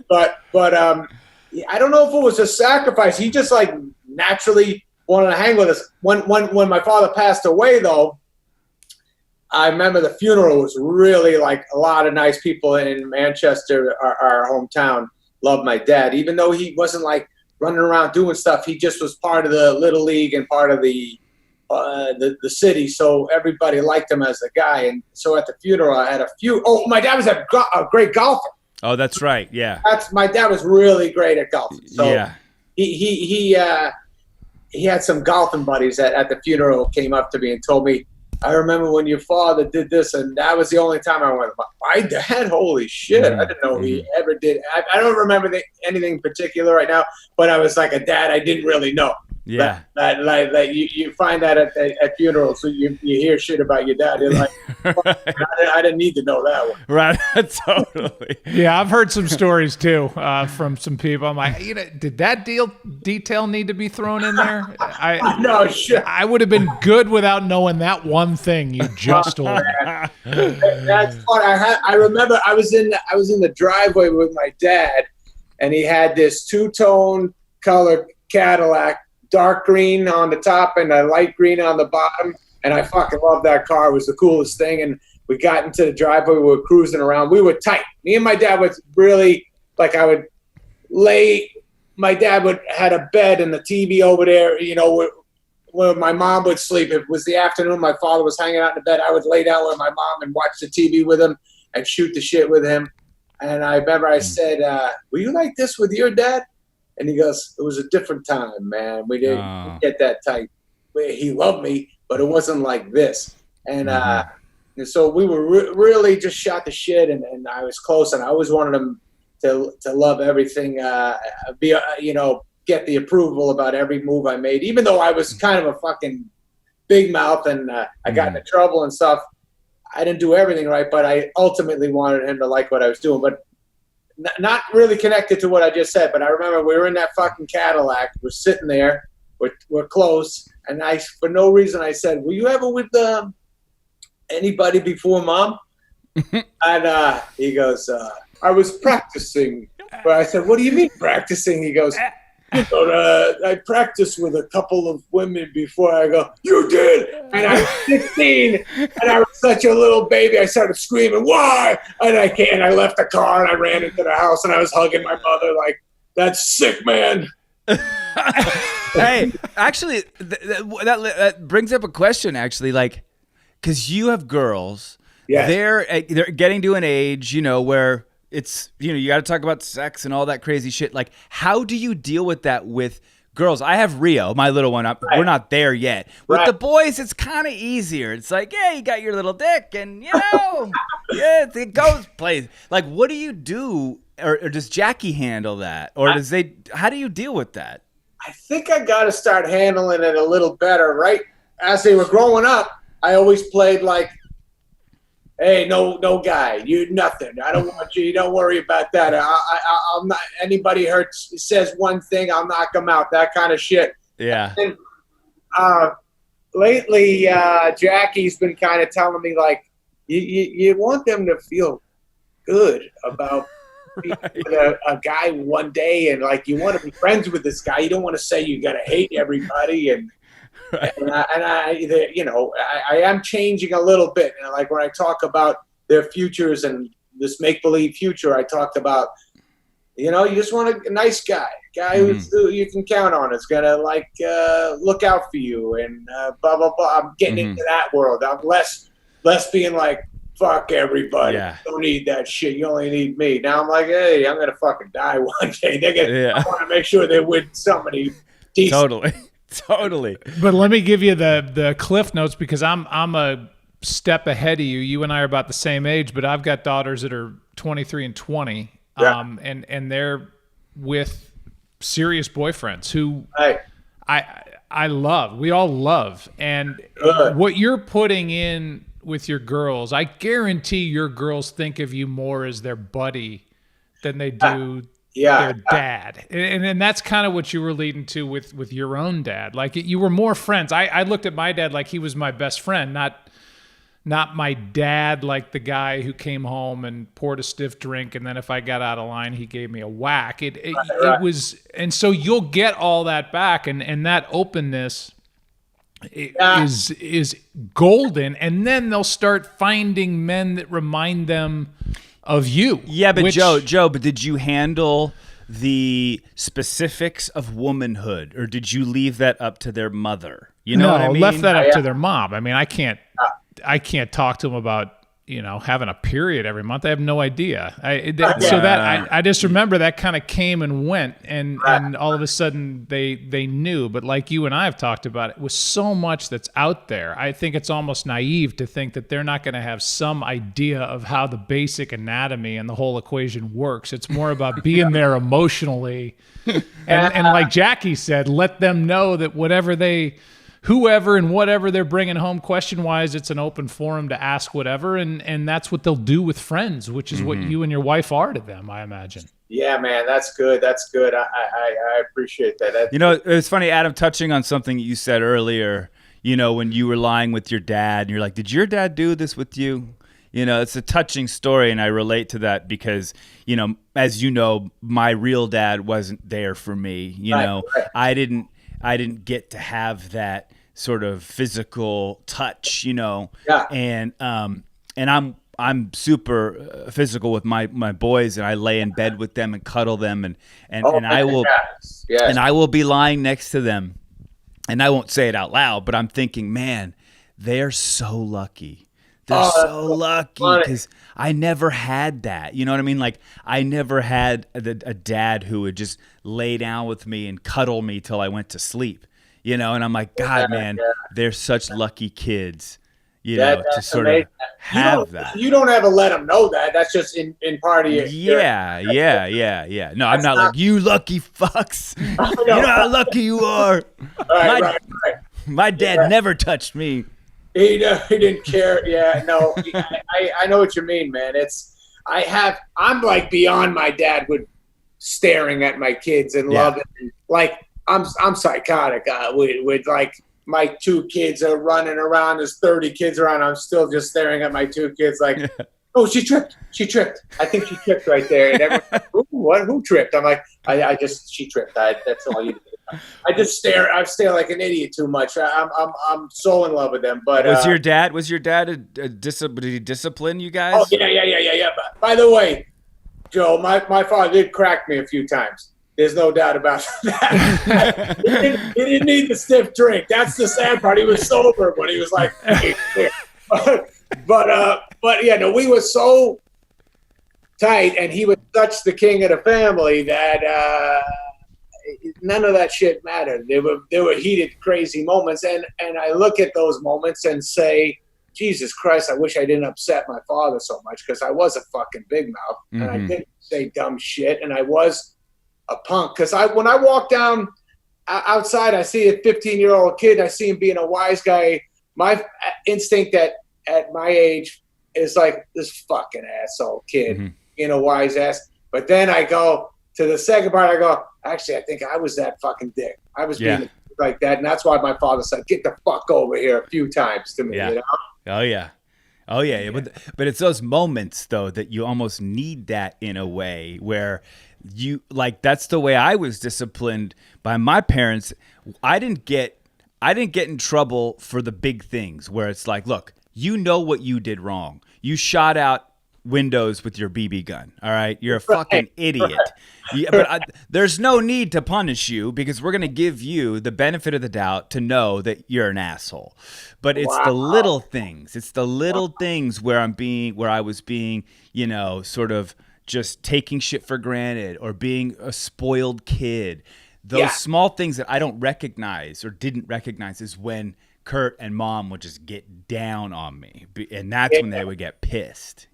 But I don't know if it was a sacrifice. He just like naturally wanted to hang with us. When my father passed away, though, I remember the funeral was really like a lot of nice people in Manchester, our hometown, loved my dad. Even though he wasn't like running around doing stuff, he just was part of the Little League and part of the city. So everybody liked him as a guy. And so at the funeral, I had a few. Oh, my dad was a great golfer. Oh, that's right. Yeah. My dad was really great at golfing. So yeah. He had some golfing buddies at the funeral came up to me and told me, "I remember when your father did this," and that was the only time I went, "My dad, holy shit!" I didn't know he ever did. I don't remember anything particular right now, but I was like a dad I didn't really know. Yeah, like you find that at funerals, so you hear shit about your dad. You're like, I didn't need to know that one. Right, totally. Yeah, I've heard some stories too from some people. I'm like, did that detail need to be thrown in there? No, shit. I would have been good without knowing that one thing you just told me. That's fun. I remember I was in the driveway with my dad, and he had this two-tone color Cadillac. Dark green on the top and a light green on the bottom, and I fucking loved that car. It was the coolest thing. And we got into the driveway, we were cruising around. We were tight. Me and my dad was really like, I would lay. My dad had a bed and the TV over there. Where my mom would sleep. If it was the afternoon, my father was hanging out in the bed. I would lay down with my mom and watch the TV with him and shoot the shit with him. And I remember I said, "Were you like this with your dad?" And he goes, "It was a different time, man. We didn't get that tight. He loved me, but it wasn't like this." And so we were really just shot the shit, and I was close, and I always wanted him to love everything, get the approval about every move I made, even though I was kind of a fucking big mouth and I got into trouble and stuff. I didn't do everything right, but I ultimately wanted him to like what I was doing. But not really connected to what I just said, but I remember we were in that fucking Cadillac. We're sitting there. We're close. And for no reason, I said, "Were you ever with anybody before Mom?" And he goes, "I was practicing." But I said, "What do you mean practicing?" He goes, "I practiced with a couple of women before." I go, "You did?" And I was 16, and I was such a little baby. I started screaming, "Why?" And I left the car, and I ran into the house, and I was hugging my mother like, "That's sick, man." Hey, actually, that brings up a question, actually, like, because you have girls. Yes. They're getting to an age, where it's, you got to talk about sex and all that crazy shit. Like, how do you deal with that with girls? I have Rio, my little one. We're not there yet. With the boys, it's kind of easier. It's like, yeah, you got your little dick, and yeah, it goes plays. Like, what do you do, or does Jackie handle that, or how do you deal with that? I think I got to start handling it a little better. Right as they were growing up, I always played like, "Hey, no guy, you nothing. I don't want you. You don't worry about that. I'm not. Anybody says one thing, I'll knock them out. That kind of shit." Yeah. And lately, Jackie's been kind of telling me like, you want them to feel good about being with a guy one day, and like you want to be friends with this guy. You don't want to say you got to hate everybody and. Right. And I am changing a little bit. And like when I talk about their futures and this make-believe future, I talked about, you just want a nice guy who you can count on. Is gonna like look out for you and blah blah blah. I'm getting into that world. I'm less being like, fuck everybody. Yeah. Don't need that shit. You only need me. Now I'm like, hey, I'm gonna fucking die one day. I want to make sure they're with somebody decent. Totally. But let me give you the cliff notes, because I'm a step ahead of you. You and I are about the same age, but I've got daughters that are 23 and 20. Yeah. and they're with serious boyfriends who Right. I love. We all love. And Good. what you're putting in with your girls, I guarantee your girls think of you more as their buddy than they do Yeah. their dad. And that's kind of what you were leading to with your own dad. Like you were more friends. I looked at my dad like he was my best friend, not my dad, like the guy who came home and poured a stiff drink, and then if I got out of line, he gave me a whack. It was, and so you'll get all that back, and that openness is golden. And then they'll start finding men that remind them of you. Yeah, but Joe, but did you handle the specifics of womanhood, or did you leave that up to their mother? You know what I mean? Left that up to their mom. I mean, I can't talk to them about, having a period every month. I have no idea. I just remember that kind of came and went, and all of a sudden they knew. But like you and I have talked about, it was so much that's out there. I think it's almost naive to think that they're not going to have some idea of how the basic anatomy and the whole equation works. It's more about being there emotionally, and like Jackie said, let them know that whoever and whatever they're bringing home, question-wise, it's an open forum to ask whatever, and that's what they'll do with friends, which is what you and your wife are to them, I imagine. Yeah, man, that's good. That's good. I appreciate that. It's funny, Adam, touching on something you said earlier, when you were lying with your dad, and you're like, did your dad do this with you? It's a touching story, and I relate to that because, as you know, my real dad wasn't there for me. Right. I didn't get to have that sort of physical touch, Yeah. And I'm super physical with my boys, and I lay in bed with them and cuddle them, and I will and I will be lying next to them, and I won't say it out loud, but I'm thinking, man, they're so lucky. They're so lucky because I never had that. You know what I mean? Like, I never had a dad who would just lay down with me and cuddle me till I went to sleep. And I'm like, God, man, they're such lucky kids, to sort of have that. You don't ever let them know that. That's just in part of your. Yeah. No, I'm not like, you lucky fucks. You know how lucky you are. Right. My dad never touched me. He didn't care. Yeah, no, I know what you mean, man. I'm like beyond my dad with staring at my kids and loving. Like I'm psychotic with like my two kids are running around. There's 30 kids around. I'm still just staring at my two kids like, oh, she tripped. I think she tripped right there. And everyone, what? Who tripped? I'm like, she tripped. That's all you did. I stare like an idiot too much. I'm so in love with them. But was your dad did he discipline you guys? Oh yeah. By the way, Joe, my father did crack me a few times. There's no doubt about that. He didn't need the stiff drink. That's the sad part. He was sober when he was like, hey, but yeah, no, we were so tight, and he was such the king of the family that none of that shit mattered. There were heated, crazy moments, and I look at those moments and say, Jesus Christ, I wish I didn't upset my father so much, because I was a fucking big mouth, and I didn't say dumb shit, and I was a punk. Because when I walk down outside, I see a 15-year-old kid, I see him being a wise guy. My instinct at my age is like, this fucking asshole kid, being a wise ass. But then I go to the second part, I go, actually, I think I was that fucking dick. I was being like that, and that's why my father said, get the fuck over here a few times to me, Oh, yeah. But it's those moments, though, that you almost need that in a way where you, like, that's the way I was disciplined by my parents. I didn't get in trouble for the big things where it's like, look, you know what you did wrong. You shot out windows with your BB gun. All right. You're a fucking idiot. There's no need to punish you because we're going to give you the benefit of the doubt to know that you're an asshole. But it's the little things. It's the little things where I was being, sort of just taking shit for granted or being a spoiled kid. Those small things that I don't recognize or didn't recognize is when Kurt and Mom would just get down on me, and that's when they would get pissed.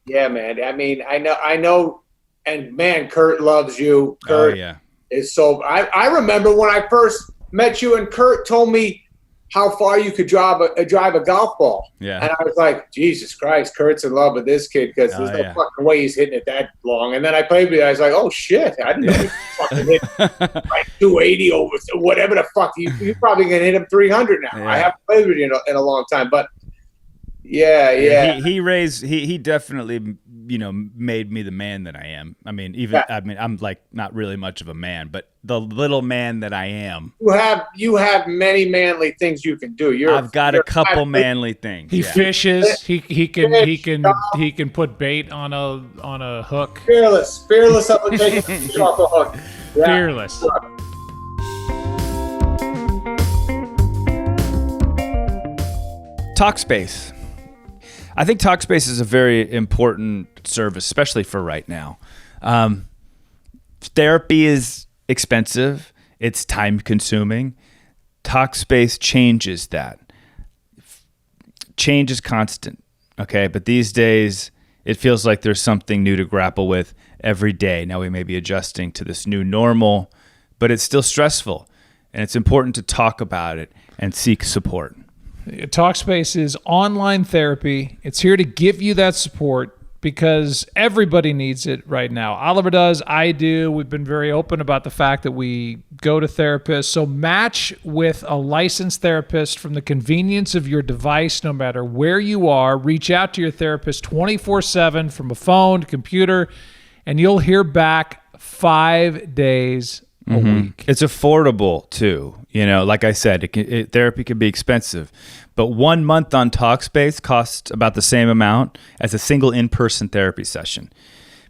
Yeah, man. I mean, I know, and man, Kurt loves you. Kurt yeah. is so. I remember when I first met you, and Kurt told me how far you could drive a golf ball. Yeah. And I was like, Jesus Christ, Kurt's in love with this kid because there's no fucking way he's hitting it that long. And then I played with it. I was like, oh shit, I didn't know he fucking hit like 280 over whatever the fuck. You probably gonna hit him 300 now. Yeah. I haven't played with you in a long time, but yeah. He definitely, made me the man that I am. I mean, I'm like not really much of a man, but the little man that I am. You have many manly things you can do. I've got a couple manly things. He fishes. He can put bait on a hook. Fearless up and take fish off the hook. Yeah. Fearless. Talkspace. I think Talkspace is a very important service, especially for right now. Therapy is expensive. It's time consuming. Talkspace changes that. Change is constant. Okay. But these days it feels like there's something new to grapple with every day. Now we may be adjusting to this new normal, but it's still stressful, and it's important to talk about it and seek support. Talkspace is online therapy. It's here to give you that support because everybody needs it right now. Oliver does. I do. We've been very open about the fact that we go to therapists. So match with a licensed therapist from the convenience of your device, no matter where you are. Reach out to your therapist 24/7 from a phone, computer, and you'll hear back 5 days a week. It's affordable too. Like I said, therapy can be expensive, but 1 month on Talkspace costs about the same amount as a single in-person therapy session.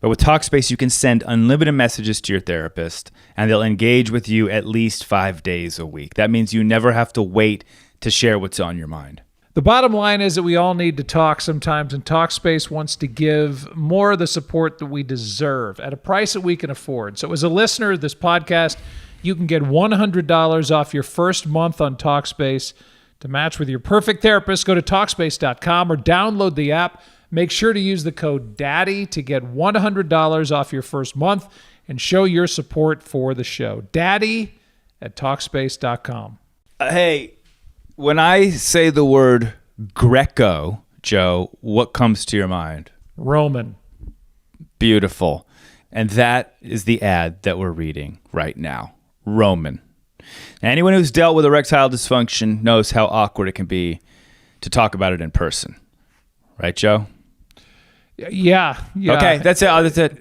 But with Talkspace, you can send unlimited messages to your therapist, and they'll engage with you at least 5 days a week. That means you never have to wait to share what's on your mind. The bottom line is that we all need to talk sometimes, and Talkspace wants to give more of the support that we deserve at a price that we can afford. So as a listener of this podcast, you can get $100 off your first month on Talkspace. To match with your perfect therapist, go to Talkspace.com or download the app. Make sure to use the code DADDY to get $100 off your first month and show your support for the show. Daddy at Talkspace.com. Hey, when I say the word Greco, Joe, what comes to your mind? Roman. Beautiful. And that is the ad that we're reading right now. Roman. Now, anyone who's dealt with erectile dysfunction knows how awkward it can be to talk about it in person. Right, Joe? Yeah. Okay, that's it. That's it.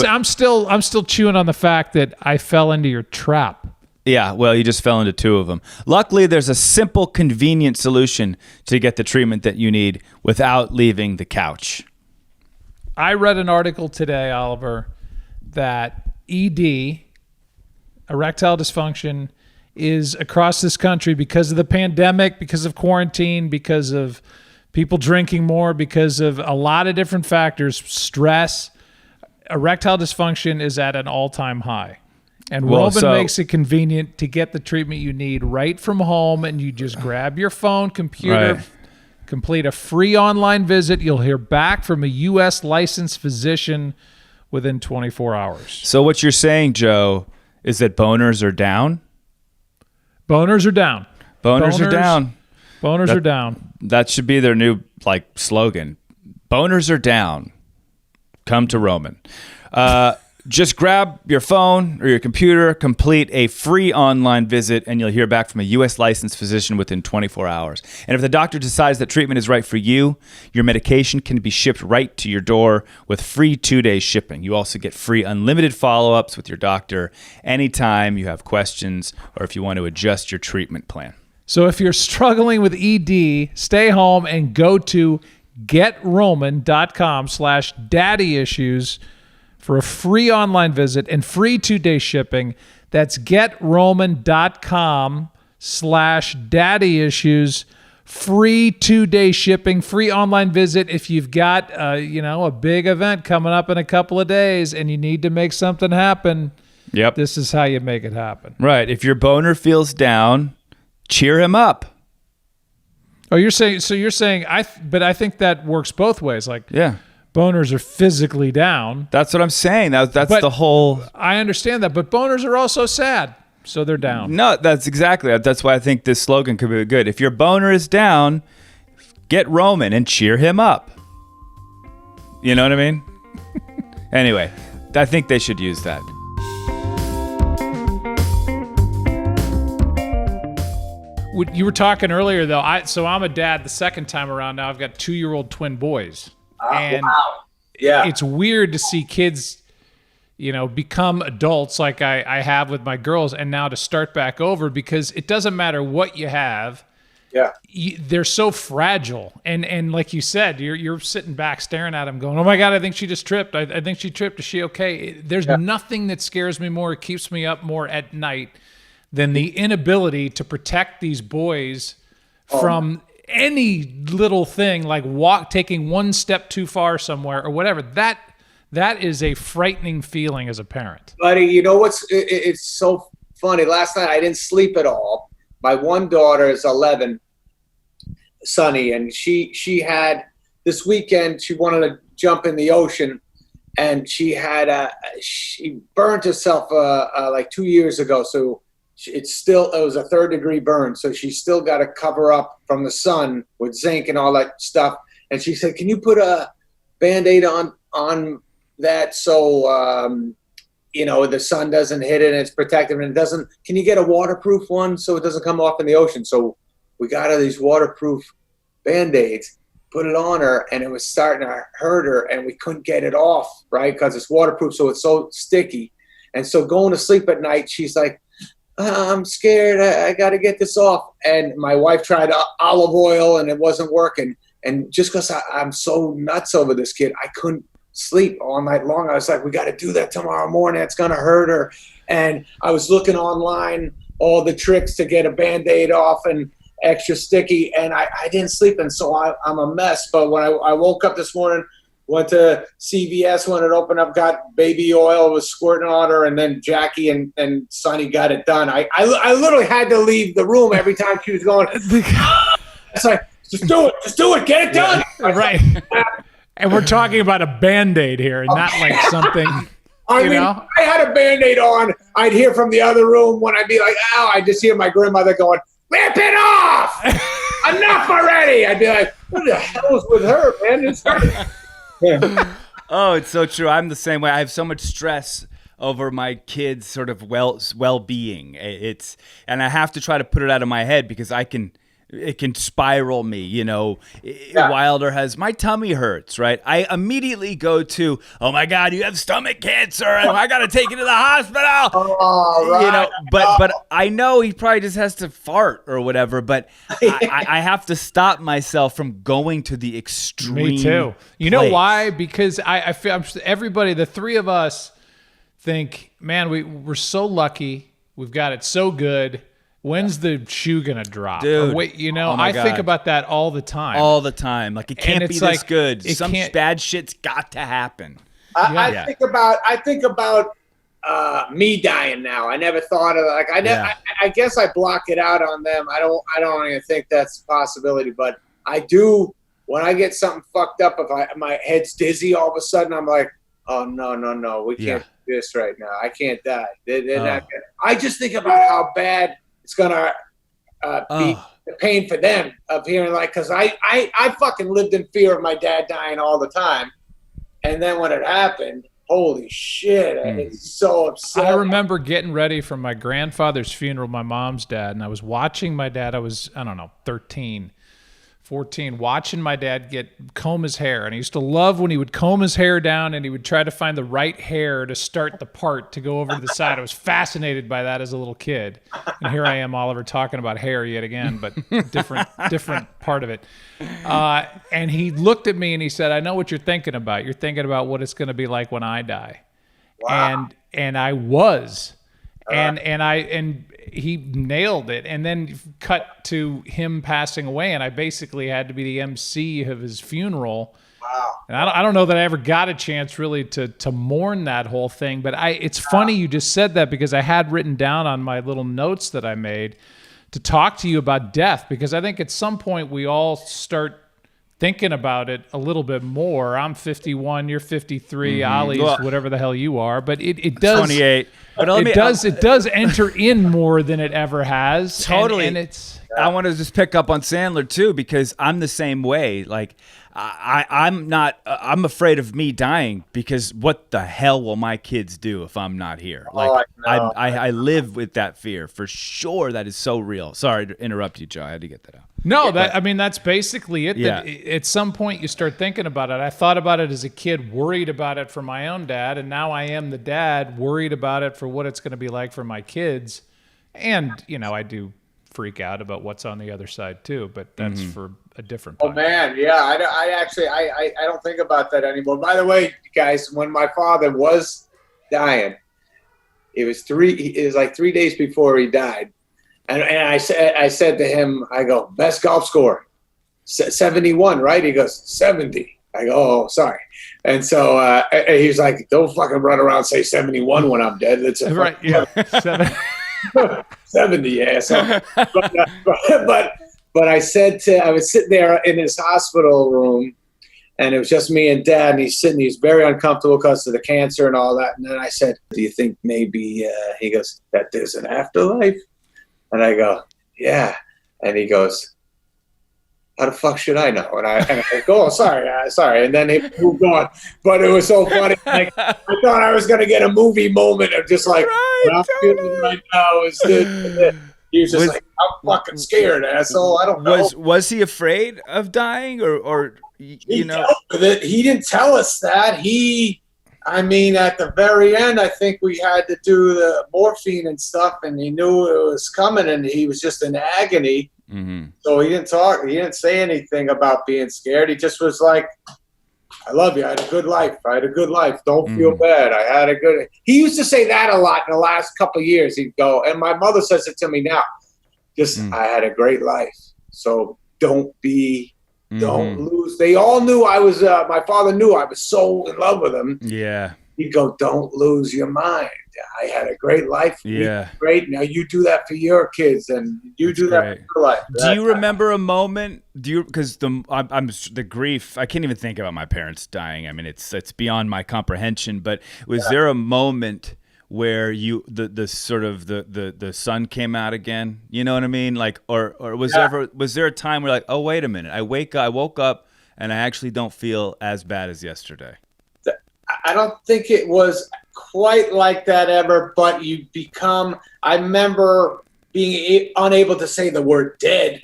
I'm still chewing on the fact that I fell into your trap. Yeah, well, you just fell into two of them. Luckily, there's a simple, convenient solution to get the treatment that you need without leaving the couch. I read an article today, Oliver, that ED, erectile dysfunction, is across this country because of the pandemic, because of quarantine, because of people drinking more, because of a lot of different factors, stress. Erectile dysfunction is at an all-time high. And Roman makes it convenient to get the treatment you need right from home, and you just grab your phone, computer, complete a free online visit. You'll hear back from a U.S. licensed physician within 24 hours. So what you're saying, Joe, is that boners are down? Boners are down. Boners are down. Boners are down. That should be their new slogan. Boners are down. Come to Roman. Just grab your phone or your computer, complete a free online visit, and you'll hear back from a U.S. licensed physician within 24 hours. And if the doctor decides that treatment is right for you, your medication can be shipped right to your door with free 2-day shipping. You also get free unlimited follow-ups with your doctor anytime you have questions or if you want to adjust your treatment plan. So if you're struggling with ED, stay home and go to GetRoman.com/daddyissues for a free online visit and free 2-day shipping. That's GetRoman.com/daddyissues. Free 2-day shipping, free online visit. If you've got a big event coming up in a couple of days and you need to make something happen, this is how you make it happen. Right. If your boner feels down, cheer him up. Oh, you're saying but I think that works both ways. Like, Yeah. boners are physically down. That's what I'm saying. That's But- the whole. I understand that, but boners are also sad, so they're down. No, that's exactly. That's why I think this slogan could be good. If your boner is down, get Roman and cheer him up. You know what I mean? Anyway, I think they should use that. You were talking earlier, though. So I'm a dad the second time around now. I've got 2-year-old twin boys. And Wow. Yeah. it's weird to see kids, become adults like I have with my girls, and now to start back over, because it doesn't matter what you have. Yeah. They're so fragile. And like you said, you're sitting back staring at them going, oh my God, I think she just tripped. I think she tripped. Is she okay? There's nothing that scares me more, it keeps me up more at night than the inability to protect these boys from any little thing, like taking one step too far somewhere or whatever. That is a frightening feeling as a parent. Buddy, you know it's so funny. Last night I didn't sleep at all. My one daughter is 11, Sunny, and she had this weekend, she wanted to jump in the ocean, and she burned herself like 2 years ago. So it was a 3rd-degree burn. So she still got to cover up from the sun with zinc and all that stuff. And she said, can you put a Band-Aid on that so the sun doesn't hit it and it's protective, and can you get a waterproof one so it doesn't come off in the ocean? So we got her these waterproof Band-Aids, put it on her, and it was starting to hurt her, and we couldn't get it off, right? Because it's waterproof, so it's so sticky. And so going to sleep at night, she's like, I'm scared, I got to get this off. And my wife tried olive oil and it wasn't working. And just because I'm so nuts over this kid, I couldn't sleep all night long. I was like, we got to do that tomorrow morning. It's going to hurt her. And I was looking online, all the tricks to get a Band-Aid off and extra sticky. And I didn't sleep. And so I'm a mess. But when I woke up this morning, went to CVS when it opened up, got baby oil, was squirting on her. And then Jackie and Sonny got it done. I literally had to leave the room every time she was going, it's like, just do it, get it done. Right. And we're talking about a Band-Aid here, and not like something, I had a Band-Aid on. I'd hear from the other room when I'd be like, ow, I'd just hear my grandmother going, rip it off! Enough already! I'd be like, what the hell is with her, man? It's her. Yeah. Oh, it's so true. I'm the same way. I have so much stress over my kids' sort of well-being. And I have to try to put it out of my head because it can spiral me, Wilder has, my tummy hurts, right? I immediately go to, oh my God, you have stomach cancer, and I got to take you to the hospital. Oh, right. But I know he probably just has to fart or whatever, but I have to stop myself from going to the extreme. Me too. You know why? Because I feel everybody, the three of us think, man, we're so lucky. We've got it so good. When's the shoe gonna drop? Dude, wait, I think about that all the time. All the time. Like, it can't be this good. Some bad shit's got to happen. I think about me dying now. I never thought of I guess I block it out on them. I don't even think that's a possibility, but I do when I get something fucked up. If my head's dizzy, all of a sudden I'm like, oh no, we can't do this right now. I can't die. They're not gonna. I just think about how bad it's gonna be the pain for them of hearing, like, because I fucking lived in fear of my dad dying all the time, and then when it happened, holy shit, it's so upsetting. I remember getting ready for my grandfather's funeral, my mom's dad, and I was watching my dad. I was 13, 14, watching my dad comb his hair. And I used to love when he would comb his hair down and he would try to find the right hair to start the part to go over to the side. I was fascinated by that as a little kid. And here I am, Oliver, talking about hair yet again, but different part of it. And he looked at me and he said, I know what you're thinking about. You're thinking about what it's going to be like when I die. Wow. And I was. And he nailed it. And then cut to him passing away, and I basically had to be the MC of his funeral. Wow. And I don't know that I ever got a chance really to mourn that whole thing. But it's funny you just said that, because I had written down on my little notes that I made to talk to you about death, because I think at some point we all start thinking about it a little bit more. I'm 51, you're 53, Ollie's whatever the hell you are, but it does 28. But it does enter in more than it ever has. Totally. And it's I want to just pick up on Sandler too, because I'm the same way. Like I'm afraid of me dying, because what the hell will my kids do if I'm not here? Like I live with that fear for sure. That is so real. Sorry to interrupt you, Joe. I had to get that out. No, I mean, that's basically it. Yeah. At some point you start thinking about it. I thought about it as a kid, worried about it for my own dad, and now I am the dad worried about it for what it's going to be like for my kids. And, I do freak out about what's on the other side too, but that's for a different podcast. Oh man, yeah, I don't think about that anymore. By the way, guys, when my father was dying, it was like 3 days before he died. And I said to him, I go, best golf score, 71, right? He goes, 70. I go, oh, sorry. And so he's like, don't fucking run around and say 71 when I'm dead. That's right. Yeah. 70, yeah. So, but I was sitting there in his hospital room, and it was just me and Dad, and he's very uncomfortable because of the cancer and all that. And then I said, do you think maybe, he goes, that there's an afterlife? And I go, yeah. And he goes, how the fuck should I know? And I go, oh, sorry. And then he moved on. But it was so funny. Like, I thought I was going to get a movie moment of just like, what I'm feeling right now is this. He was just like, I'm fucking scared, asshole. I don't know. Was he afraid of dying or you know? He didn't tell us that. At the very end, I think we had to do the morphine and stuff, and he knew it was coming, and he was just in agony. Mm-hmm. So he didn't talk. He didn't say anything about being scared. He just was like, I love you. I had a good life. Don't feel bad. I had a good. He used to say that a lot in the last couple of years. He'd go, and my mother says it to me now. I had a great life. So don't lose. They all knew I was, my father knew I was so in love with him. Yeah. He'd go, don't lose your mind. I had a great life. Yeah. Great. Now you do that for your kids, and you do that for your life. Do you remember a moment? Because the grief, I can't even think about my parents dying. I mean, it's beyond my comprehension, but was there a moment where the sun came out again? You know what I mean? Like, or was there a time where like, oh, wait a minute, I woke up and I actually don't feel as bad as yesterday? I don't think it was quite like that ever, but I remember being unable to say the word dead.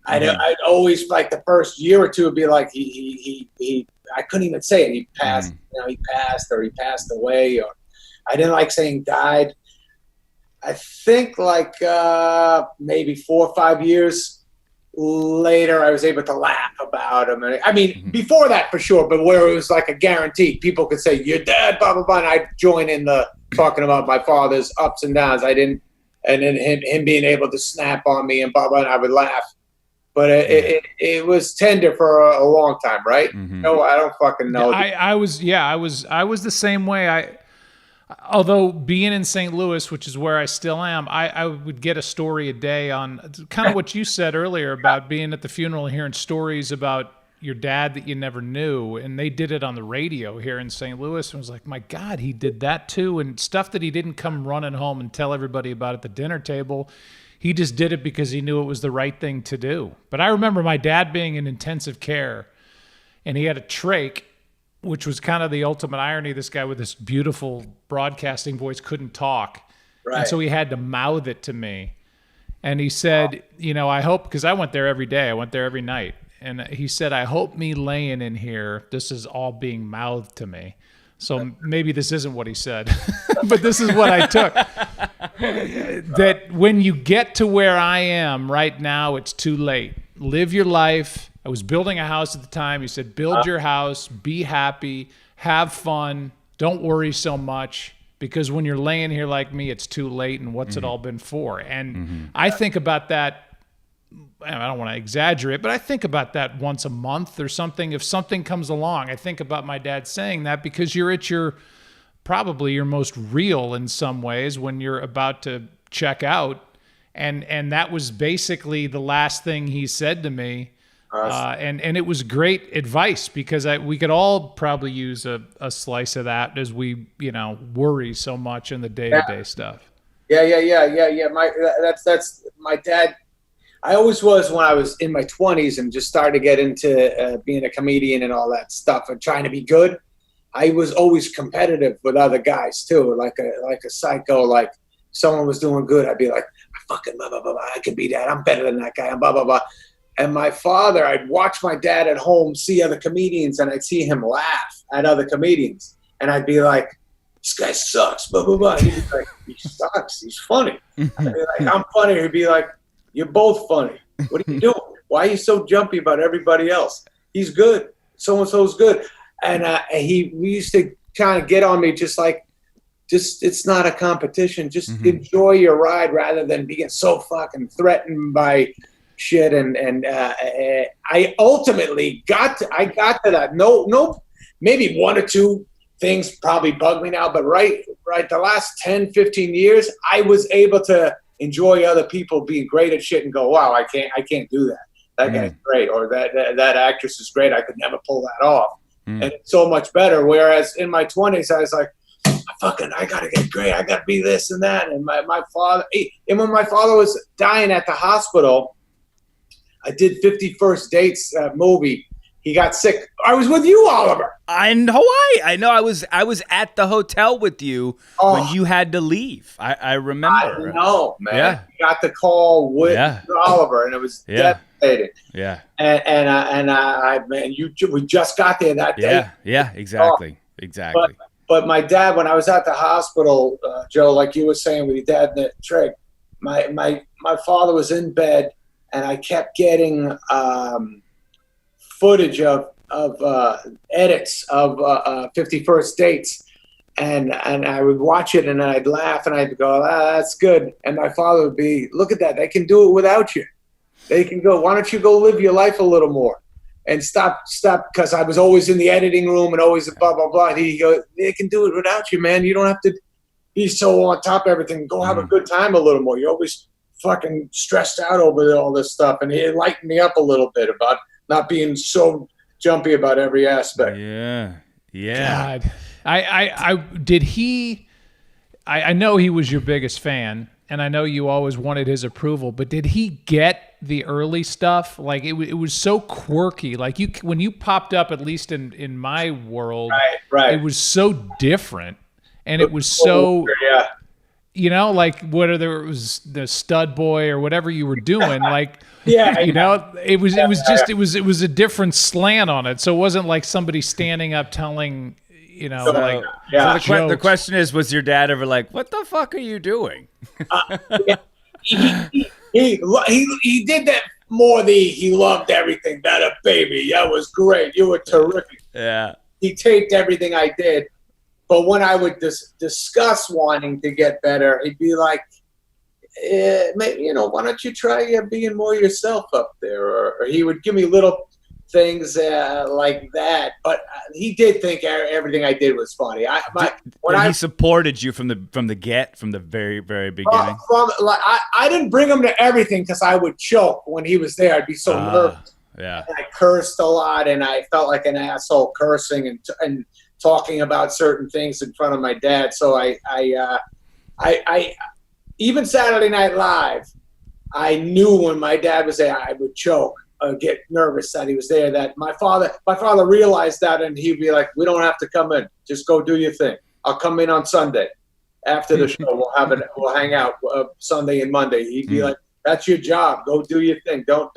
I'd always, like the first year or two, would be like, I couldn't even say it. He passed, he passed, or he passed away, or I didn't like saying died. I think like maybe 4 or 5 years later, I was able to laugh about him. I mean, before that for sure, but where it was like a guarantee, people could say, "You're dead," blah blah blah, and I'd join in the talking about my father's ups and downs. I didn't, and then him being able to snap on me and blah blah, and I would laugh. But it was tender for a long time, right? No, I don't fucking know. I was the same way. Although being in St. Louis, which is where I still am, I would get a story a day on kind of what you said earlier about being at the funeral and hearing stories about your dad that you never knew. And they did it on the radio here in St. Louis. And I was like, my God, he did that too. And stuff that he didn't come running home and tell everybody about at the dinner table. He just did it because he knew it was the right thing to do. But I remember my dad being in intensive care, and he had a trach, which was kind of the ultimate irony. This guy with this beautiful broadcasting voice couldn't talk. Right. And so he had to mouth it to me. And he said, I hope, because I went there every day. I went there every night. And he said, I hope me laying in here, this is all being mouthed to me. So maybe this isn't what he said, but this is what I took. That when you get to where I am right now, it's too late. Live your life. I was building a house at the time. He said, build your house, be happy, have fun, don't worry so much, because when you're laying here like me, it's too late, and what's it all been for? And I think about that, I don't want to exaggerate, but I think about that once a month or something. If something comes along, I think about my dad saying that, because you're at probably your most real in some ways when you're about to check out. and that was basically the last thing he said to me. And it was great advice because we could all probably use a slice of that as we, worry so much in the day-to-day stuff. Yeah. That's my dad. I always was when I was in my 20s and just started to get into being a comedian and all that stuff and trying to be good. I was always competitive with other guys too, like a psycho. Like someone was doing good, I'd be like, I fucking blah blah blah. I could be that. I'm better than that guy. I'm blah blah blah. And my father, I'd watch my dad at home see other comedians, and I'd see him laugh at other comedians, and I'd be like, this guy sucks. Blah blah blah. He'd be like, he sucks. He's funny. I'd be like, I'm funny. He'd be like, you're both funny. What are you doing? Why are you so jumpy about everybody else? He's good. So and so's good. And we used to kind of get on me just it's not a competition. Just enjoy your ride rather than being so fucking threatened by shit. And I ultimately got to that. No, maybe one or two things probably bug me now, but right, the last 10, 15 years, I was able to enjoy other people being great at shit and go, wow, I can't do that. That guy's great, or that actress is great. I could never pull that off. And it's so much better. Whereas in my 20s, I was like, I gotta get great. I gotta be this and that. And my father, and when my father was dying at the hospital, I did 50 First Dates movie. He got sick. I was with you, Oliver. In Hawaii. I know. I was at the hotel with you when you had to leave. I remember. I know, man. Yeah. You got the call with Oliver, and it was devastating. Yeah. And we just got there that day. Yeah. Exactly. Exactly. But my dad, when I was at the hospital, Joe, like you were saying with your dad and Trig, my father was in bed, and I kept getting footage of edits of 50 First Dates, and I would watch it, and I'd laugh, and I'd go, that's good. And my father would be, look at that, they can do it without you. They can go, why don't you go live your life a little more and stop, because I was always in the editing room and always blah, blah, blah. And he'd go, they can do it without you, man. You don't have to be so on top of everything. Go have a good time a little more. You're always fucking stressed out over all this stuff. And he lightened me up a little bit about not being so jumpy about every aspect. Yeah. God. I know he was your biggest fan, and I know you always wanted his approval, but did he get the early stuff? Like it was so quirky. Like when you popped up, at least in my world, right. It was so different, and it was so, like whether it was the stud boy or whatever you were doing, like, it was a different slant on it. So it wasn't like somebody standing up telling, So the question is, was your dad ever like, what the fuck are you doing? He did that more. He loved everything. That a baby. That was great. You were terrific. Yeah. He taped everything I did. But when I would discuss wanting to get better, he'd be like, maybe, why don't you try being more yourself up there? Or he would give me little things like that. But he did think everything I did was funny. He supported you from the very, very beginning. I didn't bring him to everything because I would choke when he was there. I'd be so nervous. Yeah. And I cursed a lot, and I felt like an asshole cursing and talking about certain things in front of my dad. So I even Saturday Night Live, I knew when my dad was there, I would choke, get nervous that he was there. That my father realized that, and he'd be like, "We don't have to come in. Just go do your thing. I'll come in on Sunday after the show. We'll hang out Sunday and Monday." He'd be like, "That's your job. Go do your thing. Don't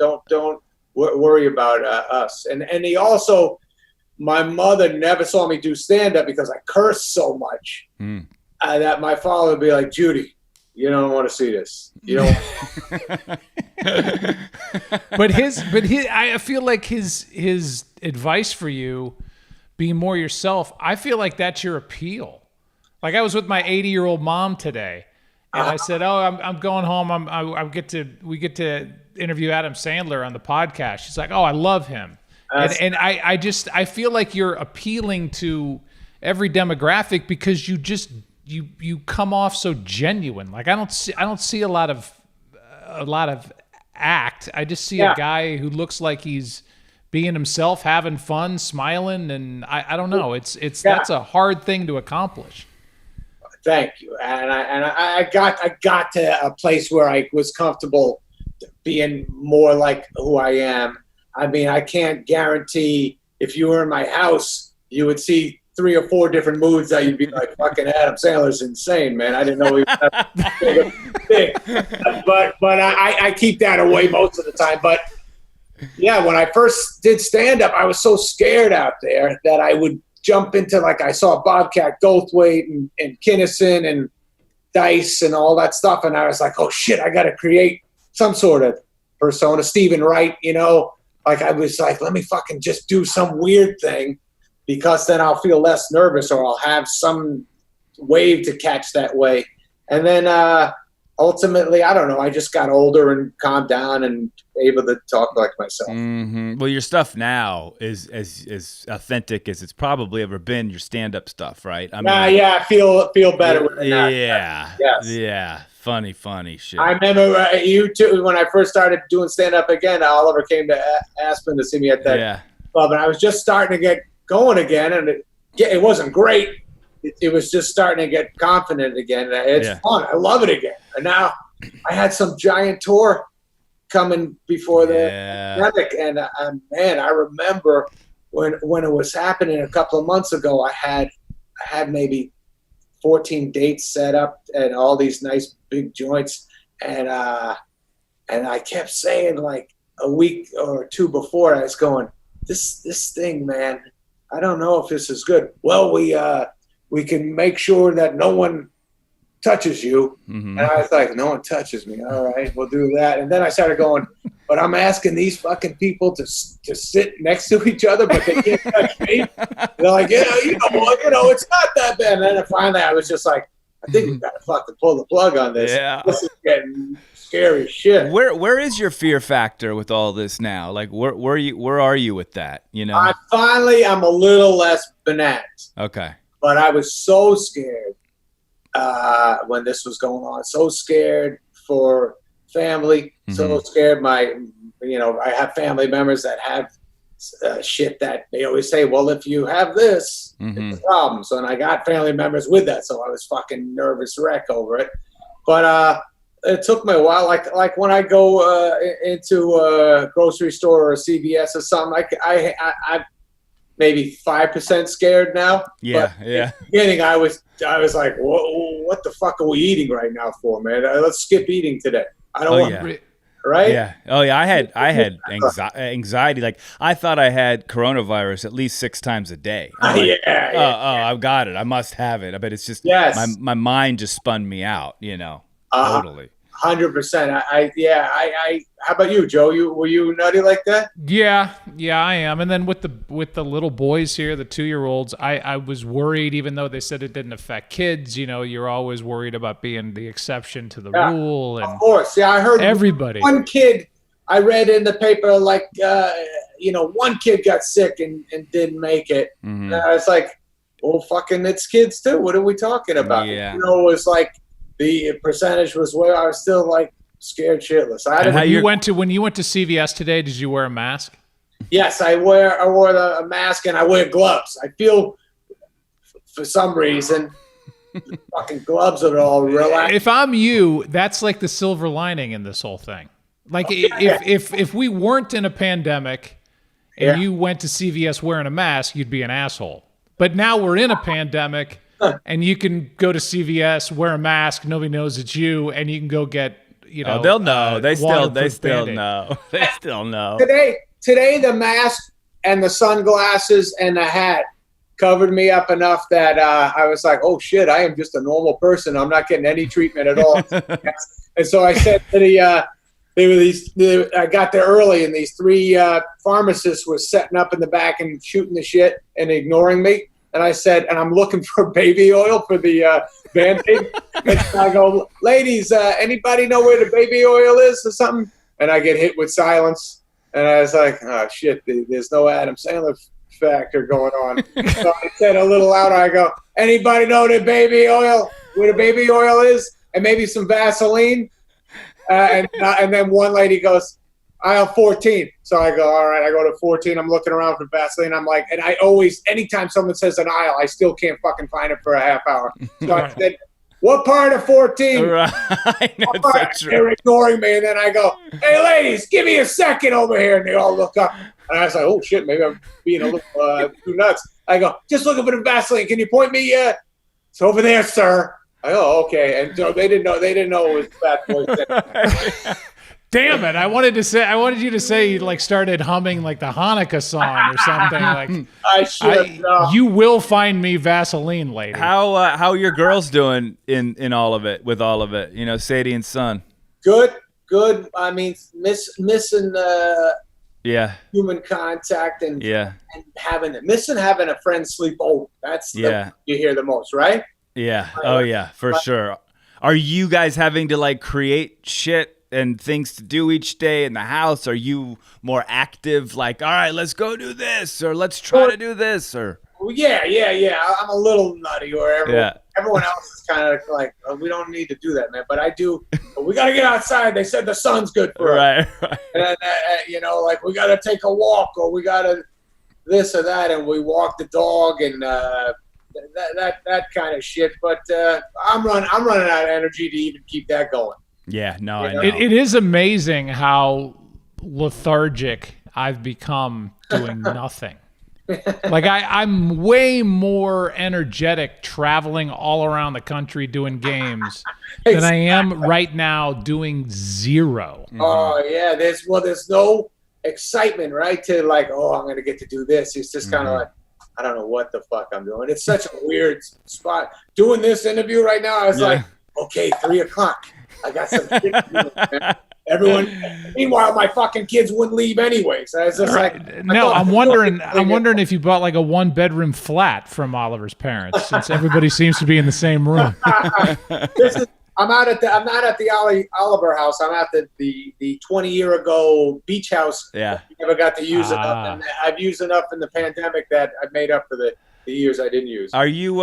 worry about us." And he also. My mother never saw me do stand-up because I cursed so much that my father would be like, "Judy, you don't want to see this. You don't." But I feel like his advice for you, being more yourself, I feel like that's your appeal. Like I was with my 80-year-old mom today, and I said, "Oh, I'm going home. We get to interview Adam Sandler on the podcast." She's like, "Oh, I love him." And I feel like you're appealing to every demographic because you come off so genuine. Like I don't see a lot of a lot of act. I just see Yeah. a guy who looks like he's being himself, having fun, smiling, and I don't know. It's that's a hard thing to accomplish. Thank you. And I got to a place where I was comfortable being more like who I am. I mean, I can't guarantee if you were in my house, you would see 3 or 4 different moods that you'd be like, fucking Adam Sandler's insane, man. I didn't know he was that big. But I keep that away most of the time. But yeah, when I first did stand-up, I was so scared out there that I would jump into, like, I saw Bobcat Goldthwait and Kinnison and Dice and all that stuff. And I was like, oh shit, I got to create some sort of persona. Stephen Wright, you know, like I was like, let me fucking just do some weird thing because then I'll feel less nervous or I'll have some wave to catch that way. And then ultimately, I don't know, I just got older and calmed down and able to talk like myself. Mm-hmm. Well, your stuff now is as authentic as it's probably ever been, your stand-up stuff, right? I mean, Yeah, I feel better with it now. Yeah. Yes. Yeah. Funny shit. I remember you too, when I first started doing stand-up again, Oliver came to Aspen to see me at that club, and I was just starting to get going again, and it wasn't great. It was just starting to get confident again. It's fun. I love it again. And now I had some giant tour coming before the pandemic, and man, I remember when it was happening a couple of months ago. I had maybe 14 dates set up and all these nice big joints, and I kept saying, like, a week or 2 before, I was going, this thing, man, I don't know if this is good. Well, we can make sure that no one touches you. Mm-hmm. And I was like, no one touches me. All right, we'll do that. And then I started going, but I'm asking these fucking people to sit next to each other, but they can't touch me. They're like, you know, it's not that bad. And then finally I was just like, I think we've got to fucking pull the plug on this. Yeah. This is getting scary shit. Where is your fear factor with all this now? Like, where are you with that? You know, I'm a little less bananas. Okay. But I was so scared when this was going on. So scared for family. Mm-hmm. So scared I have family members that have shit that they always say, well, if you have this, it's a problem. So, and I got family members with that. So I was fucking nervous wreck over it. But it took me a while. Like when I go into a grocery store or a CVS or something, I maybe 5% scared now. Yeah, but in the beginning, I was like, what the fuck are we eating right now for, man? Let's skip eating today. I don't want right? Yeah. Oh yeah. I had anxiety. Like, I thought I had coronavirus at least 6 times a day. Like, I've got it. I must have it. But it's just my mind just spun me out. You know, totally. 100%. I how about you, Joe? Were you nutty like that? Yeah, I am. And then with the little boys here, the 2-year-olds, I was worried, even though they said it didn't affect kids. You know, you're always worried about being the exception to the rule. And of course. Yeah, I heard everybody. One kid I read in the paper, like, one kid got sick and didn't make it. Mm-hmm. And I was like, well, fucking, it's kids too. What are we talking about? Yeah. You know, it was like, the percentage was where I was still like scared shitless. When you went to CVS today, did you wear a mask? Yes, I wore a mask and I wear gloves. I feel for some reason the fucking gloves are all relaxed. If I'm you, that's like the silver lining in this whole thing. Like if we weren't in a pandemic and you went to CVS wearing a mask, you'd be an asshole. But now we're in a pandemic. And you can go to CVS, wear a mask, nobody knows it's you, and you can go get, Oh, they'll know. They still know. They still know. Today, the mask and the sunglasses and the hat covered me up enough that I was like, oh shit, I am just a normal person. I'm not getting any treatment at all. And so I said to I got there early, and these 3 pharmacists were setting up in the back and shooting the shit and ignoring me. And I said, and I'm looking for baby oil for the Band-Aid. And I go, ladies, anybody know where the baby oil is or something? And I get hit with silence. And I was like, oh, shit, there's no Adam Sandler factor going on. So I said a little louder, I go, anybody know where the baby oil is? And maybe some Vaseline? And then one lady goes, aisle 14. So I go, all right, I go to 14. I'm looking around for Vaseline. I'm like, and I always, anytime someone says an aisle, I still can't fucking find it for a half hour. So I said, what part of 14? Right. What part? They're ignoring me. And then I go, hey, ladies, give me a second over here. And they all look up. And I was like, oh, shit, maybe I'm being a little too nuts. I go, just looking for the Vaseline. Can you point me? It's over there, sir. I go, oh, okay. And so they didn't know it was Fat Boy. Damn it! I wanted you to say you like started humming like the Hanukkah song or something. Like I should. You will find me Vaseline, lady. How your girls doing in all of it, with all of it? You know, Sadie and Son. Good. I mean, missing human contact and missing having a friend sleep over. That's the you hear the most, right? Yeah. Oh yeah, for sure. Are you guys having to like create shit and things to do each day in the house? Are you more active, like, all right, let's go do this, or let's try to do this, or? Yeah. I'm a little nutty, or everyone else is kind of like, oh, we don't need to do that, man. But I do. We got to get outside. They said the sun's good for us. Right. And you know, like we got to take a walk, or we got to this or that, and we walk the dog and that kind of shit. But I'm running out of energy to even keep that going. Yeah, no, I know. It is amazing how lethargic I've become doing nothing. Like I'm way more energetic traveling all around the country doing games than I am right now doing zero. Oh yeah, there's no excitement, right? To like, oh, I'm gonna get to do this. It's just kind of like, I don't know what the fuck I'm doing. It's such a weird spot. Doing this interview right now, I was like, okay, 3:00. I got some shit to do, man. Everyone. Meanwhile, my fucking kids wouldn't leave anyways. I was just like, no. I'm wondering if you bought like a 1-bedroom flat from Oliver's parents, since everybody seems to be in the same room. I'm not at the Oliver house. I'm at the 20-year ago beach house. Yeah. I never got to use enough, and I've used enough in the pandemic that I've made up for the years I didn't use. Are you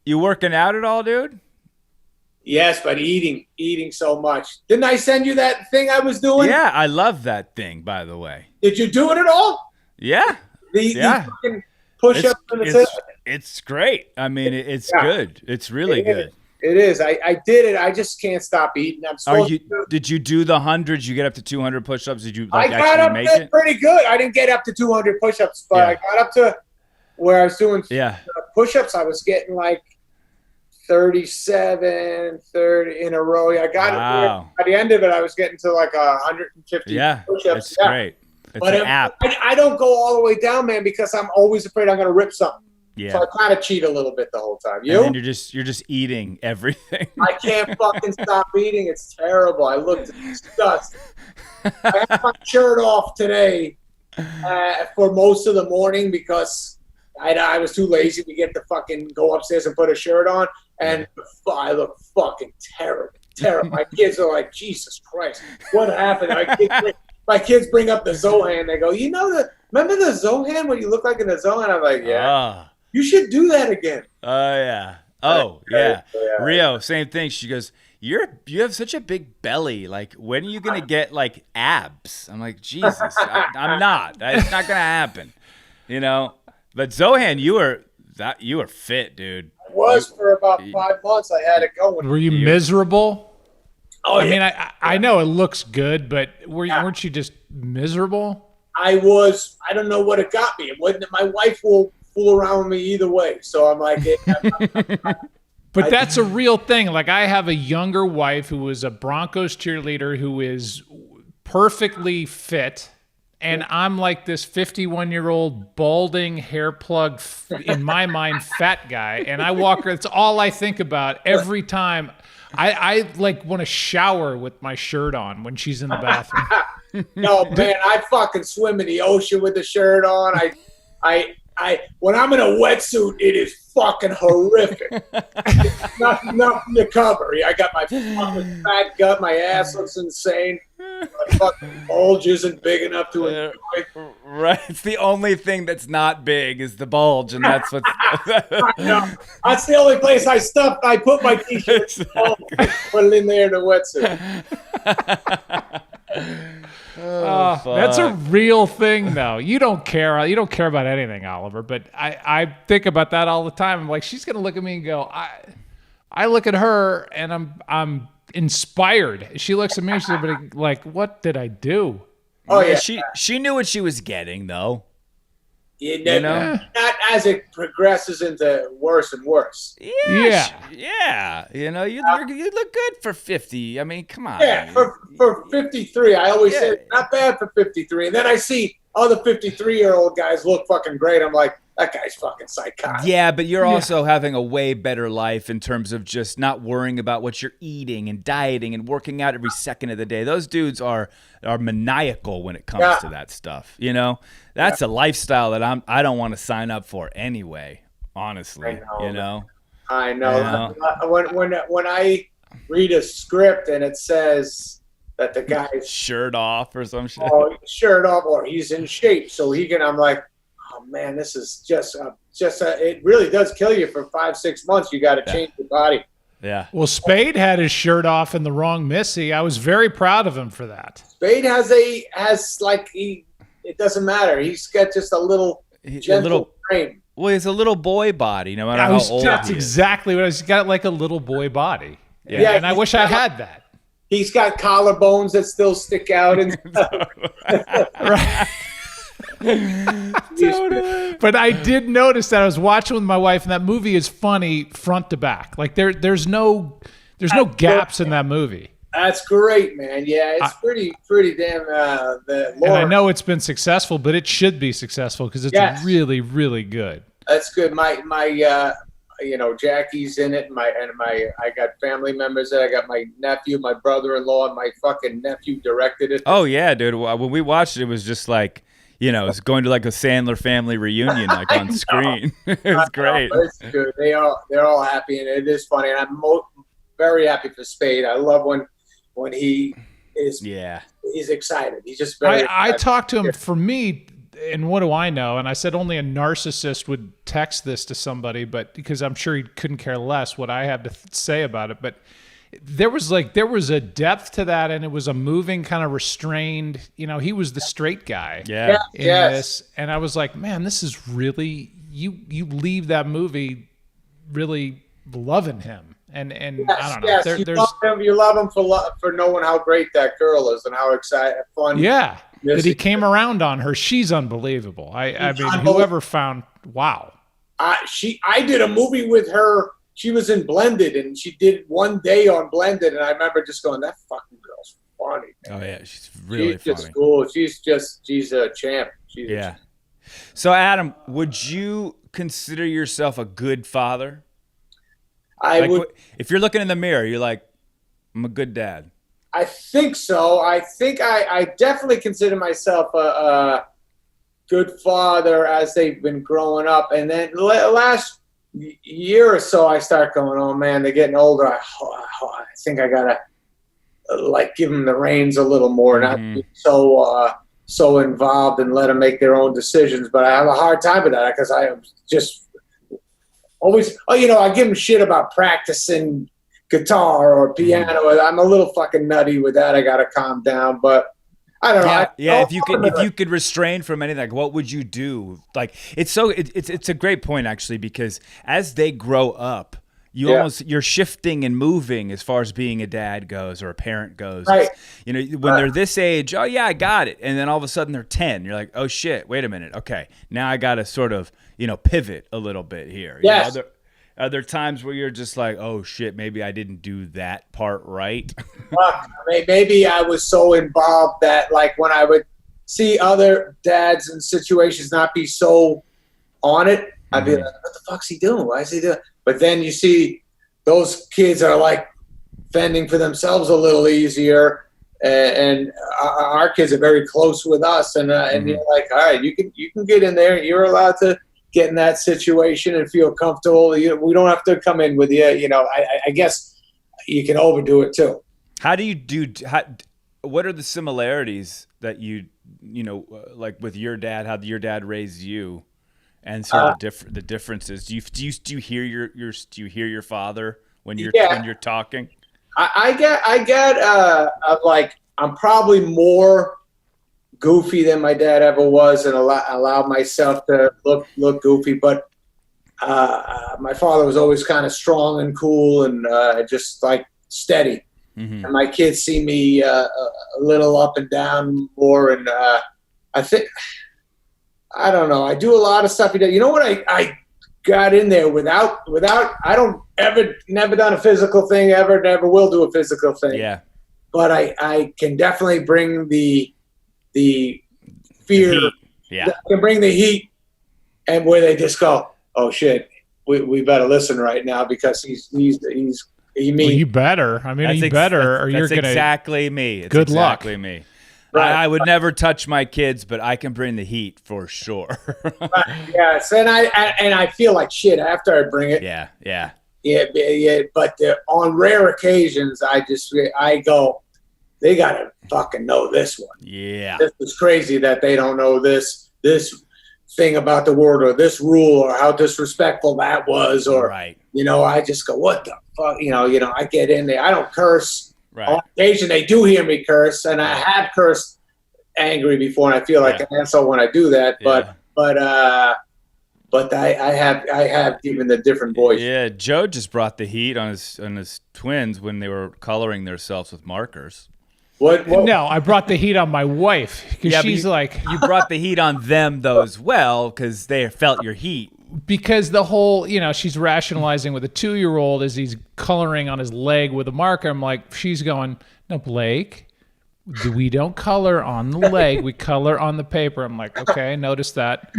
you working out at all, dude? Yes, but eating so much. Didn't I send you that thing I was doing? Yeah, I love that thing, by the way. Did you do it at all? Yeah. The fucking push-ups and the sit-ups. It's great. I mean, it's good. It's really good. It is. I did it. I just can't stop eating. Did you do the hundreds? You get up to 200 push-ups? Did you I got up make to it? pretty good. I didn't get up to 200 push-ups, but I got up to where I was doing push-ups. I was getting like 37, 30 in a row. I got it. By the end of it, I was getting to like 150 push-ups. That's great. It's an app. I don't go all the way down, man, because I'm always afraid I'm going to rip something. Yeah. So I kind of cheat a little bit the whole time. You? And then you're just eating everything. I can't fucking stop eating. It's terrible. I look disgusting. I had my shirt off today for most of the morning because I was too lazy to get to fucking go upstairs and put a shirt on. And I look fucking terrible. My kids are like, Jesus Christ, what happened? My kids bring up the Zohan. They go, remember the Zohan, what you look like in the Zohan? I'm like, yeah. You should do that again. Yeah. Oh, yeah. Rio, same thing. She goes, you have such a big belly. Like, when are you going to get, like, abs? I'm like, Jesus, I'm not. It's not going to happen. You know? But Zohan, you were fit, dude. I was for about 5 months. I had it going. Were you miserable? Oh, I mean, I know it looks good, but weren't you just miserable? I was. I don't know what it got me. It wasn't. My wife will fool around with me either way. So I'm like, but that's a real thing. Like, I have a younger wife who is a Broncos cheerleader who is perfectly fit. And I'm like this 51-year-old balding hair plug, in my mind, fat guy. And I walk her. It's all I think about every time. I like want to shower with my shirt on when she's in the bathroom. No, man, I fucking swim in the ocean with the shirt on. I when I'm in a wetsuit, it is fucking horrific. Nothing to cover. I got my fucking fat gut. My ass looks insane. My fucking bulge isn't big enough to enjoy. Right. It's the only thing that's not big is the bulge, and that's what's. I know. That's the only place I put my t-shirt. Exactly. Put it in there in the wetsuit. That's a real thing, though. You don't care. You don't care about anything, Oliver. But I think about that all the time. I'm like, she's gonna look at me and go, I look at her and I'm inspired. She looks at me and she's like, what did I do? Oh yeah, She knew what she was getting, though. You know, not as it progresses into worse and worse. Yeah. You know, you look good for 50. I mean, come on. Yeah, for 53, I always say not bad for 53, and then I see other 53-year-old guys look fucking great. I'm like, that guy's fucking psychotic. Yeah, but you're also having a way better life in terms of just not worrying about what you're eating and dieting and working out every second of the day. Those dudes are maniacal when it comes to that stuff. You know, that's a lifestyle that I don't want to sign up for anyway. Honestly, I know. When I read a script and it says that the guy's shirt off or some shit, shirt off, or he's in shape, so he can. I'm like, oh man, this is just it really does kill you for 5-6 months. You got to change your body. Yeah. Well, Spade had his shirt off in The Wrong Missy. I was very proud of him for that. Spade it doesn't matter. He's got just a little frame. Well, he's a little boy body, no matter how old that's he is. exactly what I was. He's got like a little boy body. Yeah, and I wish I had that. He's got collarbones that still stick out and stuff. Right. Totally. But I did notice that I was watching with my wife, and that movie is funny front to back. Like there's no gaps in that movie. That's great, man. Yeah, it's pretty damn. And I know it's been successful, but it should be successful because it's really, really good. That's good. My Jackie's in it. I got family members that I got my nephew, my brother-in-law, and my fucking nephew directed it. Oh yeah, dude. When we watched it, it was just like, you know, it's going to like a Sandler family reunion, like on screen. It was great. It's good. They're all happy, and it is funny. And I'm very happy for Spade. I love when he is. Yeah. He's excited. He's just very. I talked to him. For me, and what do I know? And I said only a narcissist would text this to somebody, but because I'm sure he couldn't care less what I had to say about it. But there was a depth to that, and it was a moving, kind of restrained. You know, he was the straight guy. Yeah. In this, and I was like, man, this is really you leave that movie really loving him. And I don't know. You love him for knowing how great that girl is and how excited, fun. Yeah. That he came around on her. She's unbelievable. I mean, whoever found, wow. I did a movie with her. She was in Blended, and she did one day on Blended, and I remember just going, that fucking girl's funny. Man. Oh yeah, she's really funny. Just cool. She's a champ. So Adam, would you consider yourself a good father? I would. If you're looking in the mirror, you're like, I'm a good dad. I think so. I think I definitely consider myself a good father as they've been growing up. And then last year or so, I start going, oh man, they're getting older. I think I gotta give them the reins a little more, not be so involved and let them make their own decisions. But I have a hard time with that because I am just always, I give them shit about practicing guitar or piano. I'm a little fucking nutty with that. I got to calm down, but I don't know. If you could restrain from anything, like, what would you do? Like, it's a great point actually, because as they grow up, you're shifting and moving as far as being a dad goes or a parent goes. Right. When they're this age, oh yeah, I got it. And then all of a sudden they're 10. You're like, oh shit, wait a minute. Okay. Now I got to sort of, pivot a little bit here. Yes. Are there times where you're just like, oh shit, maybe I didn't do that part right? Maybe I was so involved that like when I would see other dads in situations not be so on it, I'd be like, what the fuck's he doing? Why is he doing? But then you see those kids are like fending for themselves a little easier, and our kids are very close with us, and you're like, all right, you can get in there. You're allowed to get in that situation and feel comfortable. We don't have to come in with you. I guess you can overdo it too. How do you what are the similarities that like with your dad, how your dad raised you, and sort of the differences? Do you hear your father when you're talking? Like I'm probably more goofy than my dad ever was, and allow myself to look goofy. But my father was always kind of strong and cool, and just like steady. Mm-hmm. And my kids see me a little up and down more, and I think I don't know. I do a lot of stuff. You know what? I got in there without. I don't never done a physical thing ever. Never will do a physical thing. Yeah. But I can definitely bring the fear. The heat. Yeah. I can bring the heat, and where they just go, oh shit, we better listen right now because he means. Well, you better. I mean, you better, or you're gonna. That's exactly me. It's good luck. Exactly me. Right. I would never touch my kids, but I can bring the heat for sure. Right. Yes, and I feel like shit after I bring it. Yeah. Yeah. But on rare occasions, I go, they gotta fucking know this one. Yeah. This is crazy that they don't know this thing about the word or this rule or how disrespectful that was, or right. I just go, what the fuck, I get in there. I don't curse. Right. On occasion, they do hear me curse, and I have cursed angry before, and I feel like an asshole when I do that. But I have even the different voice. Yeah, Joe just brought the heat on his twins when they were coloring themselves with markers. What? No, I brought the heat on my wife because she's you brought the heat on them though as well because they felt your heat. Because the whole, she's rationalizing with a 2-year-old as he's coloring on his leg with a marker. I'm like, she's going, no, Blake, we don't color on the leg. We color on the paper. I'm like, okay, notice that.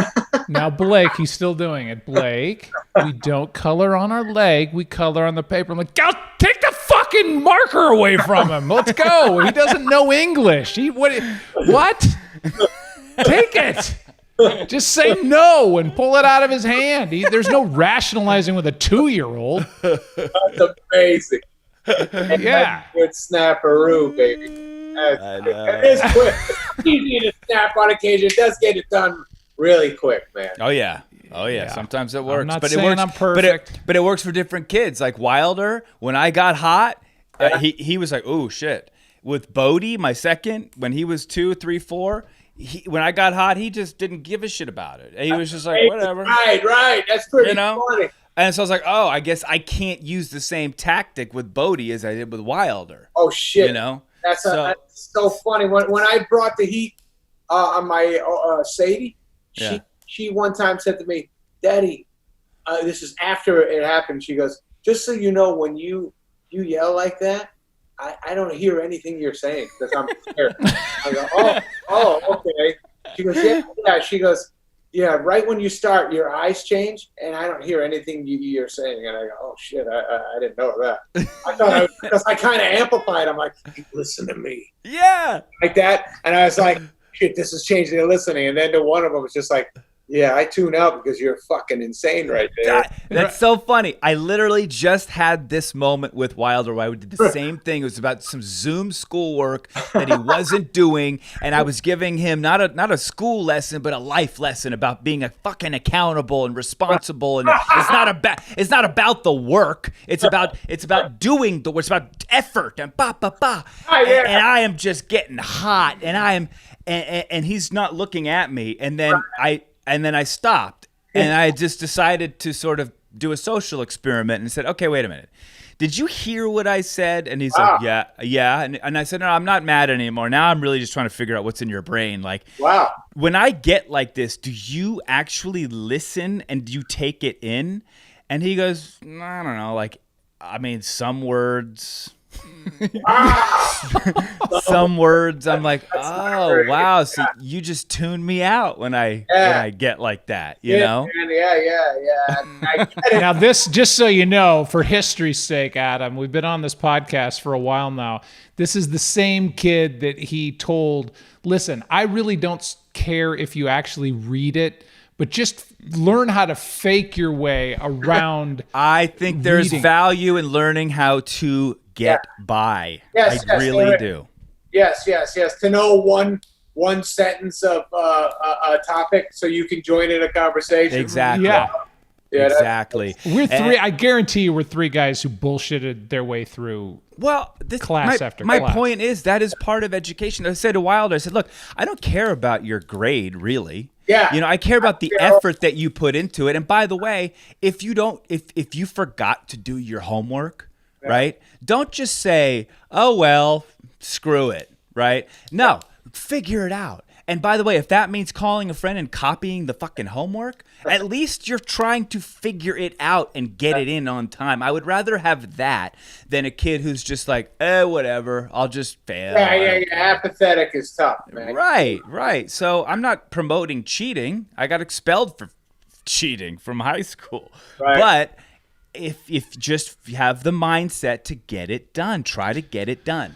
Now, Blake, he's still doing it. Blake, we don't color on our leg. We color on the paper. I'm like, go take the fucking marker away from him. Let's go. He doesn't know English. What? Take it. Just say no and pull it out of his hand. There's no rationalizing with a 2-year-old. That's amazing. Yeah. Good snapperoo, baby. It is quick. It's easy to snap on occasion. It does get it done really quick, man. Oh yeah. Sometimes it works. I'm not but saying it works, I'm perfect. But it works for different kids. Like Wilder, when I got hot, he was like, oh shit. With Bodie, my second, when he was 2, 3, 4. When I got hot, he just didn't give a shit about it. He was just like, whatever. Right. That's pretty funny. And so I was like, oh, I guess I can't use the same tactic with Bodie as I did with Wilder. Oh, shit. That's so funny. When I brought the heat on my Sadie, she one time said to me, Daddy, this is after it happened. She goes, just so you know, when you yell like that, I don't hear anything you're saying because I'm scared. I go, oh, okay. She goes, yeah. She goes, yeah. Right when you start, your eyes change, and I don't hear anything you're saying. And I go, oh shit, I didn't know that. I thought because I kind of amplified. I'm like, listen to me, yeah, like that. And I was like, shit, this is changing the listening. And then to one of them was just like, yeah, I tune out because you're fucking insane right there. That's so funny. I literally just had this moment with Wilder where I did the same thing. It was about some Zoom schoolwork that he wasn't doing, and I was giving him not a school lesson, but a life lesson about being a fucking accountable and responsible. And it's not about the work. It's about doing the work. It's about effort and ba. And I am just getting hot, and he's not looking at me, and then I stopped, and I just decided to sort of do a social experiment and said, okay, wait a minute. Did you hear what I said? And he's like, yeah. And I said, no, I'm not mad anymore. Now I'm really just trying to figure out what's in your brain. Like, wow. When I get like this, do you actually listen and do you take it in? And he goes, I don't know. Like, I mean, some words... Some words I'm like, oh wow, so you just tune me out when I get like that, you know? Yeah. Now this, just so you know, for history's sake, Adam, we've been on this podcast for a while now. This is the same kid that he told, listen, I really don't care if you actually read it, but just learn how to fake your way around. I think there's value in learning how to get by. I really do. Yes. To know one sentence of a topic so you can join in a conversation. Exactly. Yeah, exactly. We're three. I guarantee you, we're three guys who bullshitted their way through. Well, Class after my class. point is that is part of education. I said to Wilder, I said, look, I don't care about your grade, really. Yeah. You know, I care about the effort that you put into it. And by the way, if you forgot to do your homework, right? Don't just say, oh, well, screw it, right? No, figure it out. And by the way, if that means calling a friend and copying the fucking homework, at least you're trying to figure it out and get it in on time. I would rather have that than a kid who's just like, whatever, I'll just fail. Yeah. Apathetic is tough, man. Right. So I'm not promoting cheating. I got expelled for cheating from high school. Right. But if just have the mindset to get it done, try to get it done.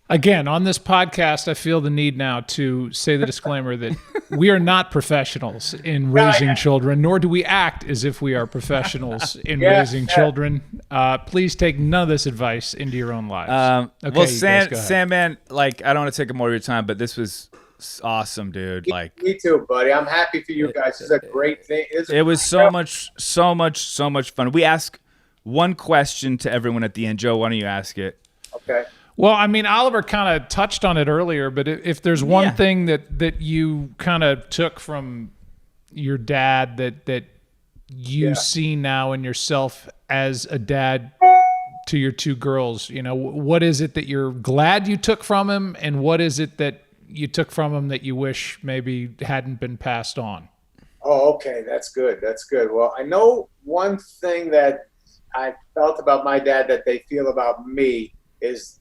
Again, on this podcast, I feel the need now to say the disclaimer that we are not professionals in raising children, nor do we act as if we are professionals in raising children. Please take none of this advice into your own lives. Okay, well, you guys go ahead. Sam, man, like, I don't want to take up more of your time, but this was awesome, dude. Like, Me too, buddy. I'm happy for you guys. It's a great thing. it was so much fun. We ask one question to everyone at the end. Joe, why don't you ask it? Okay. Well, I mean, Oliver kind of touched on it earlier, but if there's one thing that you kind of took from your dad that you see now in yourself as a dad to your two girls, you know, what is it that you're glad you took from him, and what is it that you took from him that you wish maybe hadn't been passed on? Oh, okay. That's good. Well, I know one thing that I felt about my dad that they feel about me is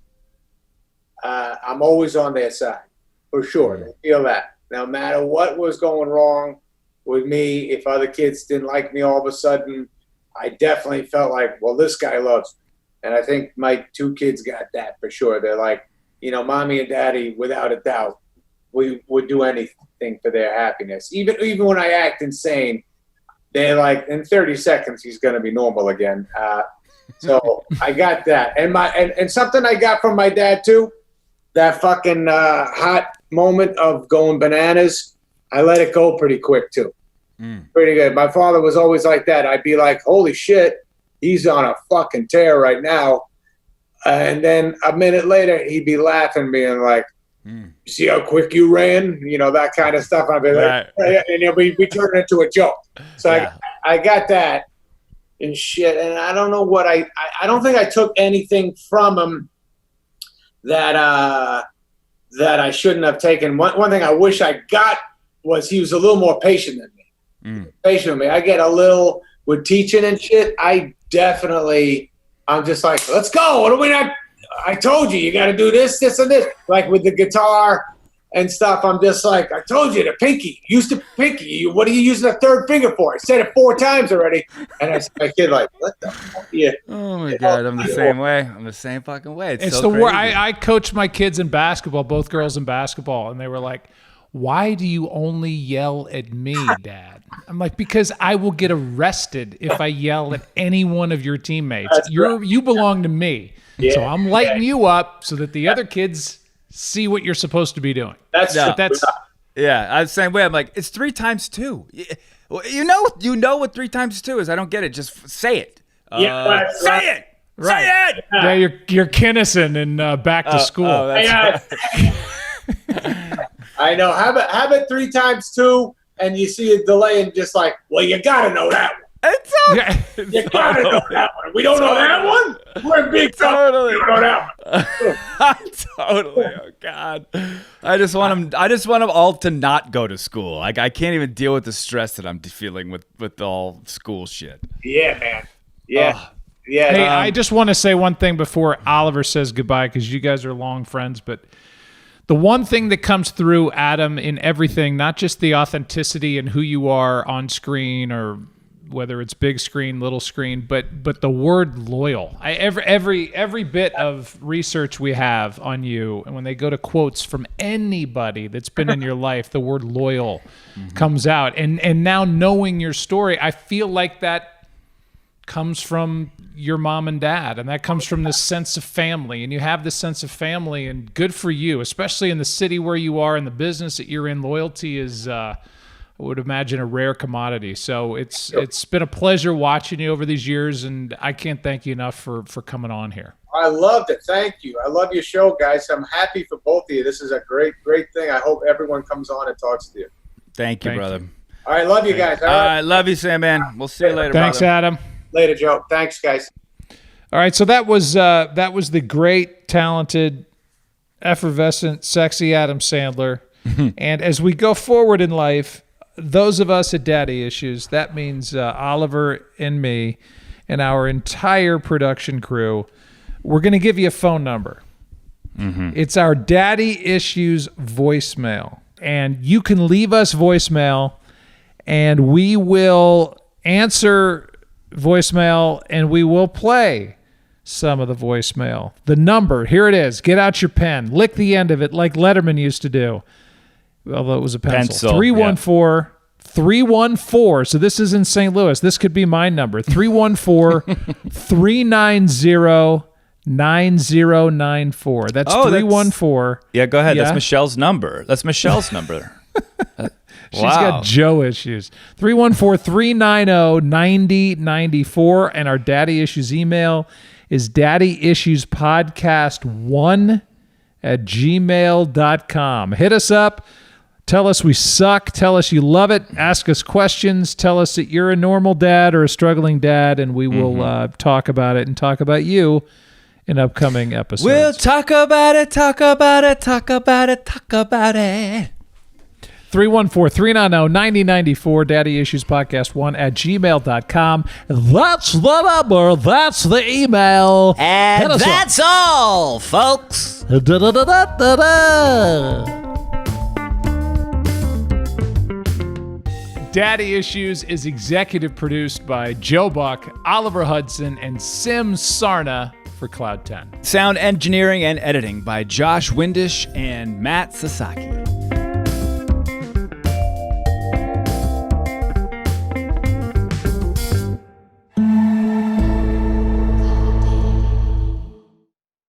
I'm always on their side, for sure. They feel that. No matter what was going wrong with me, if other kids didn't like me all of a sudden, I definitely felt like, well, this guy loves me. And I think my two kids got that for sure. They're like, you know, mommy and daddy, without a doubt, we would do anything for their happiness. Even when I act insane, they're like, in 30 seconds, he's going to be normal again. So I got that. And something I got from my dad, too, that fucking hot moment of going bananas, I let it go pretty quick, too. Pretty good. My father was always like that. I'd be like, holy shit, he's on a fucking tear right now. And then a minute later, he'd be laughing, being like, you see how quick you ran? You know, that kind of stuff. I'd be like, and we turn it into a joke. So I got that and shit. And I don't know what I don't think I took anything from him that I shouldn't have taken. One thing I wish I got was he was a little more patient than me. Patient with me. I get a little with teaching and shit. I'm just like, let's go. What are we not? I told you got to do this, this, and this. Like with the guitar and stuff, I'm just like, I told you, the pinky. Use the pinky. What are you using the third finger for? I said it 4 times already. And I said, my kid, like, what the fuck? Yeah. Oh, my God. I'm the same way. I'm the same fucking way. It's the so word. crazy. I coached my kids in basketball, both girls in basketball, and they were like, why do you only yell at me, Dad? I'm like, because I will get arrested if I yell at any one of your teammates. You belong to me. Yeah, so I'm lighting you up so that the other kids see what you're supposed to be doing. That's I was the same way. I'm like, it's 3 times 2. You know what 3 times 2 is. I don't get it. Just say it. Say it. Right. Say it. Yeah, you're Kinnison in Back to School. I know. How about 3 times 2, and you see a delay, and just like, well, you gotta know that one. You gotta know that one. We don't know that one. We're big trouble. We don't know that one. Totally. Oh God. I just want them all to not go to school. Like, I can't even deal with the stress that I'm feeling with all school shit. Yeah, man. Yeah. Yeah. Hey, I just want to say one thing before Oliver says goodbye, because you guys are long friends, but the one thing that comes through, Adam, in everything, not just the authenticity and who you are on screen, or whether it's big screen, little screen, but the word loyal. Every bit of research we have on you, and when they go to quotes from anybody that's been in your life, the word loyal comes out. And now knowing your story, I feel like that comes from your mom and dad, and that comes from this sense of family, and you have this sense of family, and good for you, especially in the city where you are, in the business that you're in. Loyalty is I would imagine, a rare commodity. So it's been a pleasure watching you over these years, and I can't thank you enough for coming on here. I loved it. Thank you. I love your show, guys. I'm happy for both of you. This is a great thing. I hope everyone comes on and talks to you. Thank you, brother. All right, love you guys. All right, love you, Sam, man. We'll see you later, Thanks, brother. Adam. Later, Joe. Thanks, guys. All right, so that was the great, talented, effervescent, sexy Adam Sandler. And as we go forward in life, those of us at Daddy Issues, that means Oliver and me and our entire production crew, we're going to give you a phone number. It's our Daddy Issues voicemail. And you can leave us voicemail, and we will answer voicemail, and we will play some of the voicemail. The number, here it is. Get out your pen. Lick the end of it like Letterman used to do. Although it was a pencil. 314-314. So this is in St. Louis. This could be my number. 314-390-9094. That's 314. Yeah, go ahead. Yeah? That's Michelle's number. She's got Joe issues. 314-390-9094. And our Daddy Issues email is daddyissuespodcast1@gmail.com. Hit us up. Tell us we suck. Tell us you love it. Ask us questions. Tell us that you're a normal dad or a struggling dad, and we will talk about it and talk about you in upcoming episodes. We'll talk about it, talk about it, talk about it, talk about it. 314-390-9094, daddyissuespodcast1@gmail.com. That's the number. That's the email. And that's all, folks. Daddy Issues is executive produced by Joe Buck, Oliver Hudson, and Sim Sarna for Cloud 10. Sound engineering and editing by Josh Windish and Matt Sasaki.